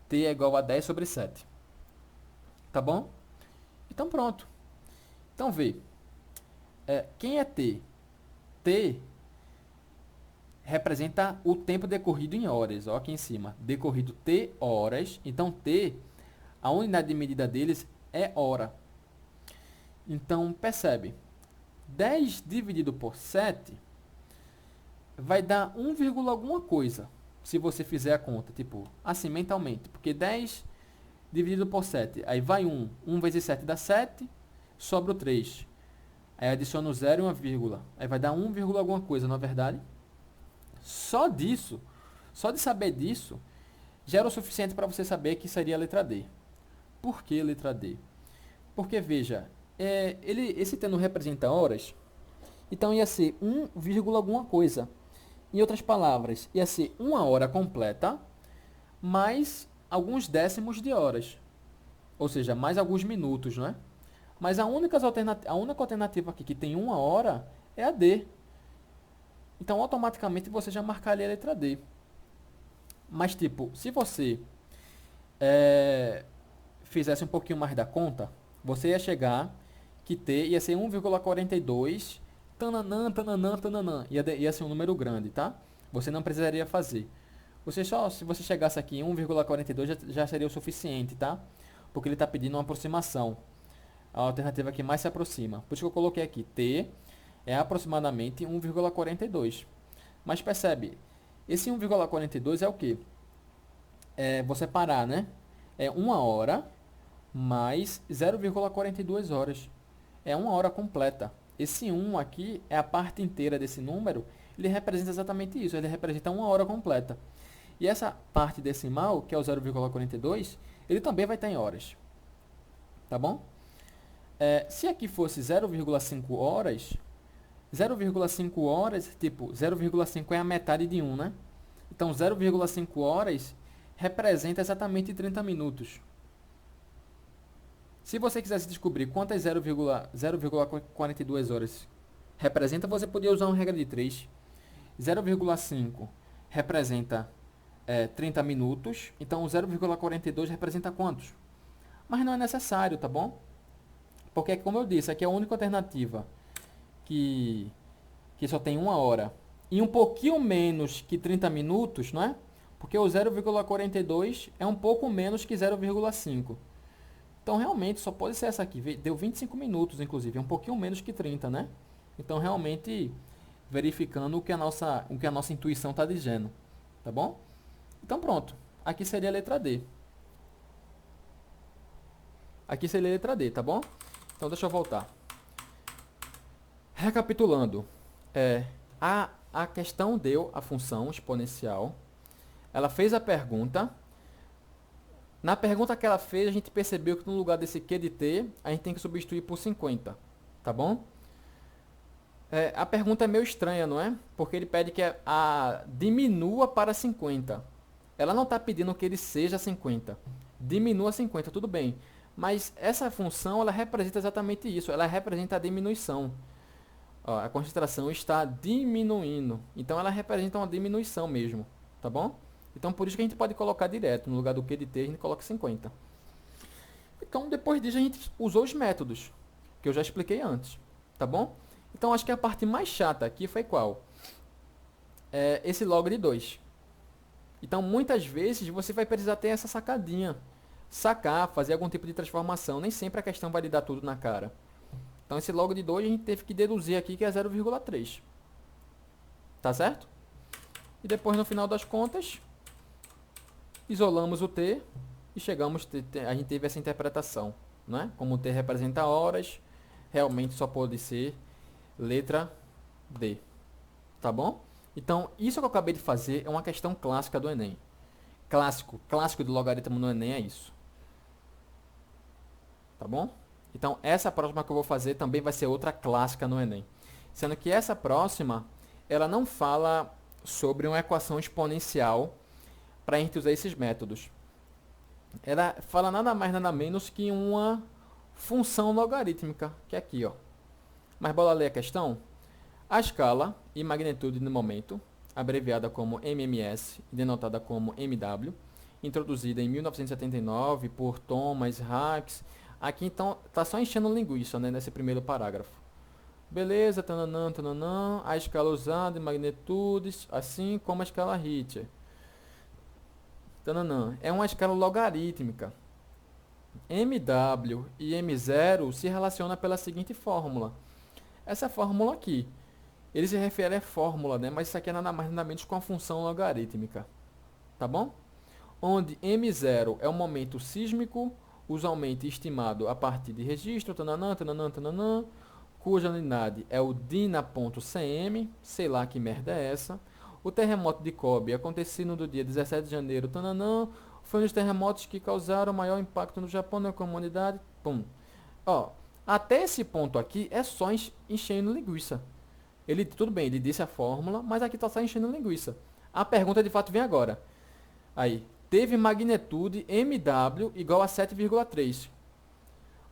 t é igual a 10 sobre 7. Tá bom? Então pronto. Então vê. Quem é t? T representa o tempo decorrido em horas. Ó, aqui em cima. Decorrido t horas. Então t, a unidade de medida deles é hora. Então percebe. 10 dividido por 7 vai dar 1, alguma coisa. Se você fizer a conta, tipo, assim, mentalmente. Porque 10 dividido por 7, aí vai 1. 1 vezes 7 dá 7, sobra o 3. Aí adiciona o 0 e uma vírgula. Aí vai dar 1, alguma coisa, não é verdade? Só disso, só de saber disso, já era o suficiente para você saber que seria a letra D. Por que letra D? Porque, veja, esse t não representa horas, então ia ser 1, alguma coisa. Em outras palavras, ia ser uma hora completa, mais alguns décimos de horas. Ou seja, mais alguns minutos, não é? Mas a única alternativa aqui que tem uma hora é a D. Então, automaticamente, você já marcaria a letra D. Mas, tipo, se você fizesse um pouquinho mais da conta, você ia chegar que T ia ser 1,42, tananã, tananã, tananã. Ia ser um número grande, tá? Você não precisaria fazer. Se você chegasse aqui em 1,42 já seria o suficiente, tá? Porque ele está pedindo uma aproximação. A alternativa que mais se aproxima. Por isso que eu coloquei aqui. T é aproximadamente 1,42. Mas percebe, esse 1,42 é o quê? Vou separar, né? É 1 hora mais 0,42 horas. É 1 hora completa. Esse 1 aqui é a parte inteira desse número. Ele representa exatamente isso. Ele representa 1 hora completa. E essa parte decimal, que é o 0,42, ele também vai estar em horas. Tá bom? Se aqui fosse 0,5 horas, 0,5 horas, tipo, 0,5 é a metade de 1, né? Então, 0,5 horas representa exatamente 30 minutos. Se você quisesse descobrir quantas 0,42 horas representa, você poderia usar uma regra de 3. 0,5 representa 30 minutos, então 0,42 representa quantos? Mas não é necessário, tá bom? Porque, como eu disse, aqui é a única alternativa que só tem 1 hora e um pouquinho menos que 30 minutos, não é? Porque o 0,42 é um pouco menos que 0,5. Então, realmente, só pode ser essa aqui. Deu 25 minutos, inclusive. É um pouquinho menos que 30, né? Então, realmente, verificando o que a nossa intuição está dizendo. Tá bom? Então, pronto. Aqui seria a letra D. Aqui seria a letra D, tá bom? Então, deixa eu voltar. recapitulando, a questão deu a função exponencial, ela fez a pergunta, na pergunta que ela fez, a gente percebeu que no lugar desse Q de T, a gente tem que substituir por 50, tá bom? A pergunta é meio estranha, não é? Porque ele pede que diminua para 50. Ela não está pedindo que ele seja 50. Diminua 50, tudo bem. Mas essa função, ela representa exatamente isso. Ela representa a diminuição. Ó, a concentração está diminuindo. Então, ela representa uma diminuição mesmo. Tá bom? Então, por isso que a gente pode colocar direto. No lugar do Q de T, a gente coloca 50. Então, depois disso, a gente usou os métodos. Que eu já expliquei antes. Tá bom? Então, acho que a parte mais chata aqui foi qual? Esse log de 2. Então, muitas vezes, você vai precisar ter essa sacadinha. Sacar, fazer algum tipo de transformação. Nem sempre a questão vai lhe dar tudo na cara. Então, esse log de 2 a gente teve que deduzir aqui que é 0,3. Tá certo? E depois, no final das contas, isolamos o t e chegamos, a gente teve essa interpretação. Né? Como o t representa horas, realmente só pode ser letra D. Tá bom? Então, isso que eu acabei de fazer é uma questão clássica do Enem. Clássico do logaritmo no Enem é isso. Tá bom? Então, essa próxima que eu vou fazer também vai ser outra clássica no Enem. Sendo que essa próxima, ela não fala sobre uma equação exponencial para a gente usar esses métodos. Ela fala nada mais, nada menos que uma função logarítmica, que é aqui, ó. Mas bora ler a questão? A escala e magnitude no momento, abreviada como MMS e denotada como MW, introduzida em 1979 por Thomas Hacks. Aqui então tá só enchendo linguiça, né, nesse primeiro parágrafo. Beleza, tananã, tananã, a escala usada em magnitudes, assim como a escala Richter. Tananã, é uma escala logarítmica. MW e M0 se relacionam pela seguinte fórmula. Essa fórmula aqui, ele se refere à fórmula, né? Mas isso aqui é nada mais nada menos com a função logarítmica. Tá bom? Onde M0 é o momento sísmico, usualmente estimado a partir de registro, tananã, tananã, tananã, cuja unidade é o DINA.cm, sei lá que merda é essa. O terremoto de Kobe aconteceu no dia 17 de janeiro, tananã, foi um dos terremotos que causaram maior impacto no Japão na comunidade, pum. Ó, até esse ponto aqui é só enchendo linguiça. Tudo bem, ele disse a fórmula, mas aqui está só enchendo linguiça. A pergunta de fato vem agora. Aí, teve magnitude MW igual a 7,3.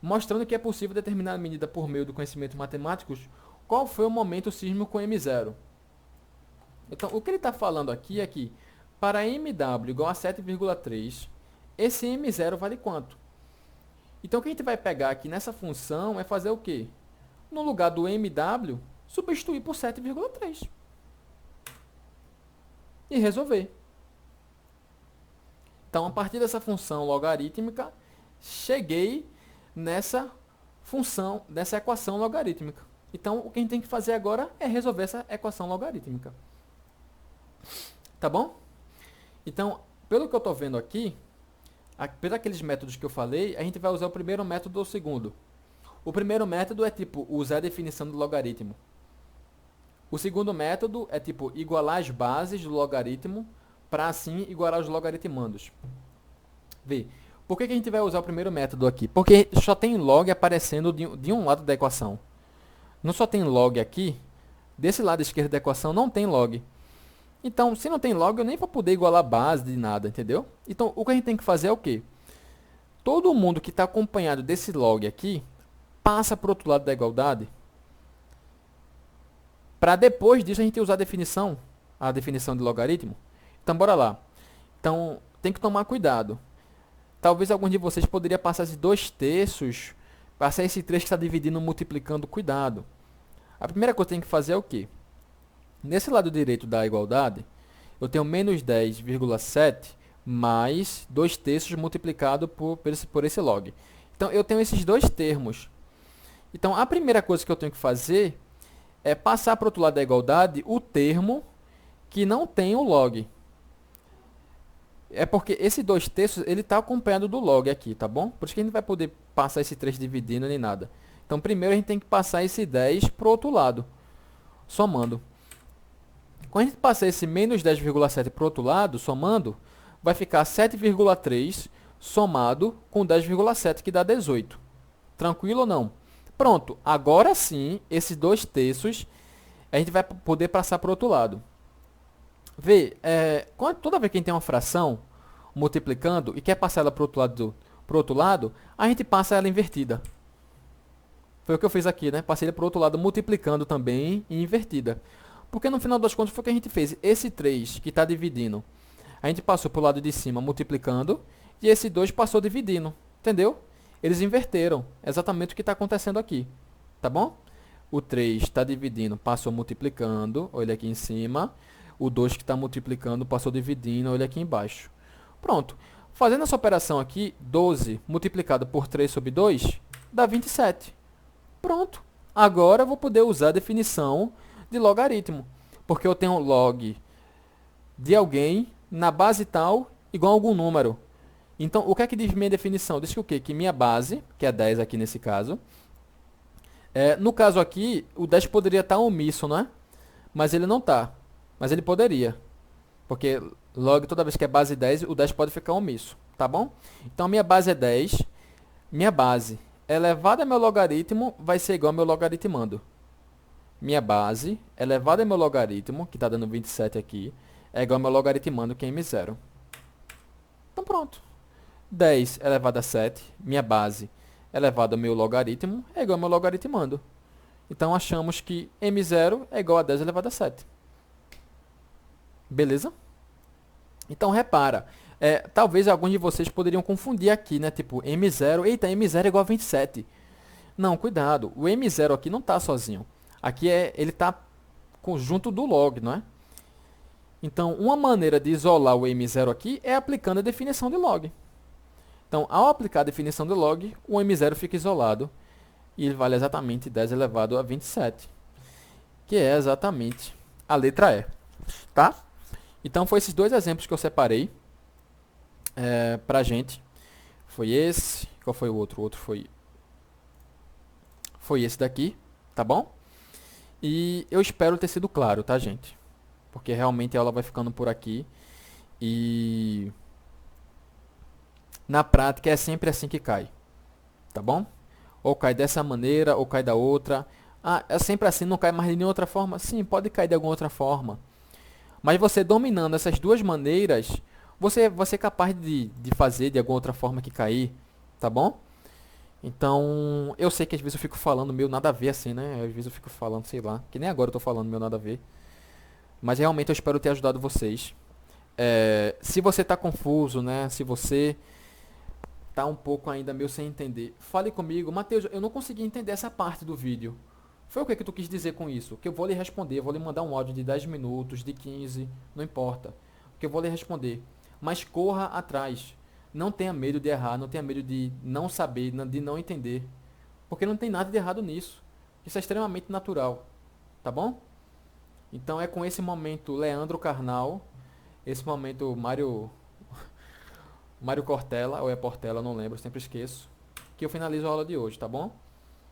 Mostrando que é possível determinar a medida por meio do conhecimento matemáticos, qual foi o momento sísmico M0. Então, o que ele está falando aqui é que, para MW igual a 7,3, esse M0 vale quanto? Então, o que a gente vai pegar aqui nessa função é fazer o quê? No lugar do MW, substituir por 7,3. E resolver. Então, a partir dessa função logarítmica, cheguei nessa função, nessa equação logarítmica. Então, o que a gente tem que fazer agora é resolver essa equação logarítmica. Tá bom? Então, pelo que eu estou vendo aqui, pelos aqueles métodos que eu falei, a gente vai usar o primeiro método ou o segundo. O primeiro método é tipo usar a definição do logaritmo. O segundo método é tipo igualar as bases do logaritmo para assim igualar os logaritmandos. Vê, por que a gente vai usar o primeiro método aqui? Porque só tem log aparecendo de um lado da equação. Não só tem log aqui, desse lado esquerdo da equação não tem log. Então, se não tem log, eu nem vou poder igualar base de nada, entendeu? Então, o que a gente tem que fazer é o quê? Todo mundo que está acompanhado desse log aqui, passa para o outro lado da igualdade, para depois disso a gente usar a definição de logaritmo. Então, bora lá. Então, tem que tomar cuidado. Talvez algum de vocês poderia passar esses 2/3, passar esse 3 que está dividindo, multiplicando, cuidado. A primeira coisa que tem que fazer é o quê? Nesse lado direito da igualdade, eu tenho menos 10,7 mais 2/3 multiplicado por esse log. Então, eu tenho esses dois termos. Então, a primeira coisa que eu tenho que fazer é passar para o outro lado da igualdade o termo que não tem o log. É porque esse 2/3 ele está acompanhado do log aqui, tá bom? Por isso que a gente não vai poder passar esse 3 dividindo nem nada. Então, primeiro a gente tem que passar esse 10 para o outro lado, somando. Quando a gente passar esse menos 10,7 para o outro lado, somando, vai ficar 7,3 somado com 10,7, que dá 18. Tranquilo ou não? Pronto, agora sim, esses 2/3 a gente vai poder passar para o outro lado. Vê, toda vez que a gente tem uma fração multiplicando e quer passar ela para o outro lado, a gente passa ela invertida. Foi o que eu fiz aqui, né? Passei ele para o outro lado multiplicando também e invertida. Porque no final das contas foi o que a gente fez. Esse 3 que está dividindo, a gente passou para o lado de cima multiplicando e esse 2 passou dividindo. Entendeu? Eles inverteram. Exatamente o que está acontecendo aqui. Tá bom? O 3 está dividindo, passou multiplicando, olha aqui em cima. O 2 que está multiplicando, passou dividindo, olha aqui embaixo. Pronto. Fazendo essa operação aqui, 12 multiplicado por 3 sobre 2, dá 27. Pronto. Agora eu vou poder usar a definição de logaritmo. Porque eu tenho log de alguém na base tal igual a algum número. Então, o que é que diz minha definição? Diz que o quê? Que minha base, que é 10 aqui nesse caso, no caso aqui, o 10 poderia estar omisso, não é? Mas ele não está. Mas ele poderia. Porque log, toda vez que é base 10, o 10 pode ficar omisso. Tá bom? Então, minha base é 10. Minha base elevada a meu logaritmo vai ser igual ao meu logaritmando. Minha base elevada a meu logaritmo, que está dando 27 aqui, é igual ao meu logaritmando, que é m0. Então, pronto. 10 elevado a 7, minha base elevado ao meu logaritmo, é igual ao meu logaritmando. Então, achamos que m0 é igual a 10 elevado a 7. Beleza? Então, repara. Talvez alguns de vocês poderiam confundir aqui, né? Tipo, m0, eita, m0 é igual a 27. Não, cuidado. O m0 aqui não está sozinho. Aqui ele está junto do log, não é? Então, uma maneira de isolar o m0 aqui é aplicando a definição de log. Então, ao aplicar a definição de log, o m0 fica isolado e ele vale exatamente 10 elevado a 27, que é exatamente a letra E. Tá? Então, foi esses dois exemplos que eu separei para a gente. Foi esse. Qual foi o outro? O outro foi esse daqui, tá bom? E eu espero ter sido claro, tá, gente? Porque realmente a aula vai ficando por aqui. E na prática é sempre assim que cai, tá bom? Ou cai dessa maneira, ou cai da outra. Ah, é sempre assim, não cai mais de nenhuma outra forma? Sim, pode cair de alguma outra forma. Mas você dominando essas duas maneiras, você vai ser capaz de fazer de alguma outra forma que cair, tá bom? Então, eu sei que às vezes eu fico falando meio nada a ver assim, né? Às vezes eu fico falando, sei lá, que nem agora eu tô falando meio nada a ver. Mas realmente eu espero ter ajudado vocês. Se você tá confuso, né? Se você tá um pouco ainda meio sem entender, fale comigo. Matheus, eu não consegui entender essa parte do vídeo. Foi o que tu quis dizer com isso? Que eu vou lhe responder, eu vou lhe mandar um áudio de 10 minutos, de 15, não importa. Que eu vou lhe responder. Mas corra atrás. Não tenha medo de errar, não tenha medo de não saber, de não entender. Porque não tem nada de errado nisso. Isso é extremamente natural. Tá bom? Então é com esse momento Leandro Carnal, esse momento Mário Cortella, ou é Portela, não lembro, sempre esqueço, que eu finalizo a aula de hoje, tá bom?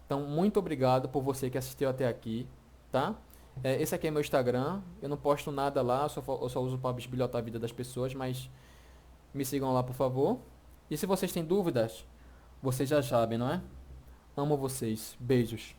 Então, muito obrigado por você que assistiu até aqui, tá? Esse aqui é meu Instagram, eu não posto nada lá, eu só uso para bisbilhotar a vida das pessoas, mas me sigam lá, por favor. E se vocês têm dúvidas, vocês já sabem, não é? Amo vocês. Beijos.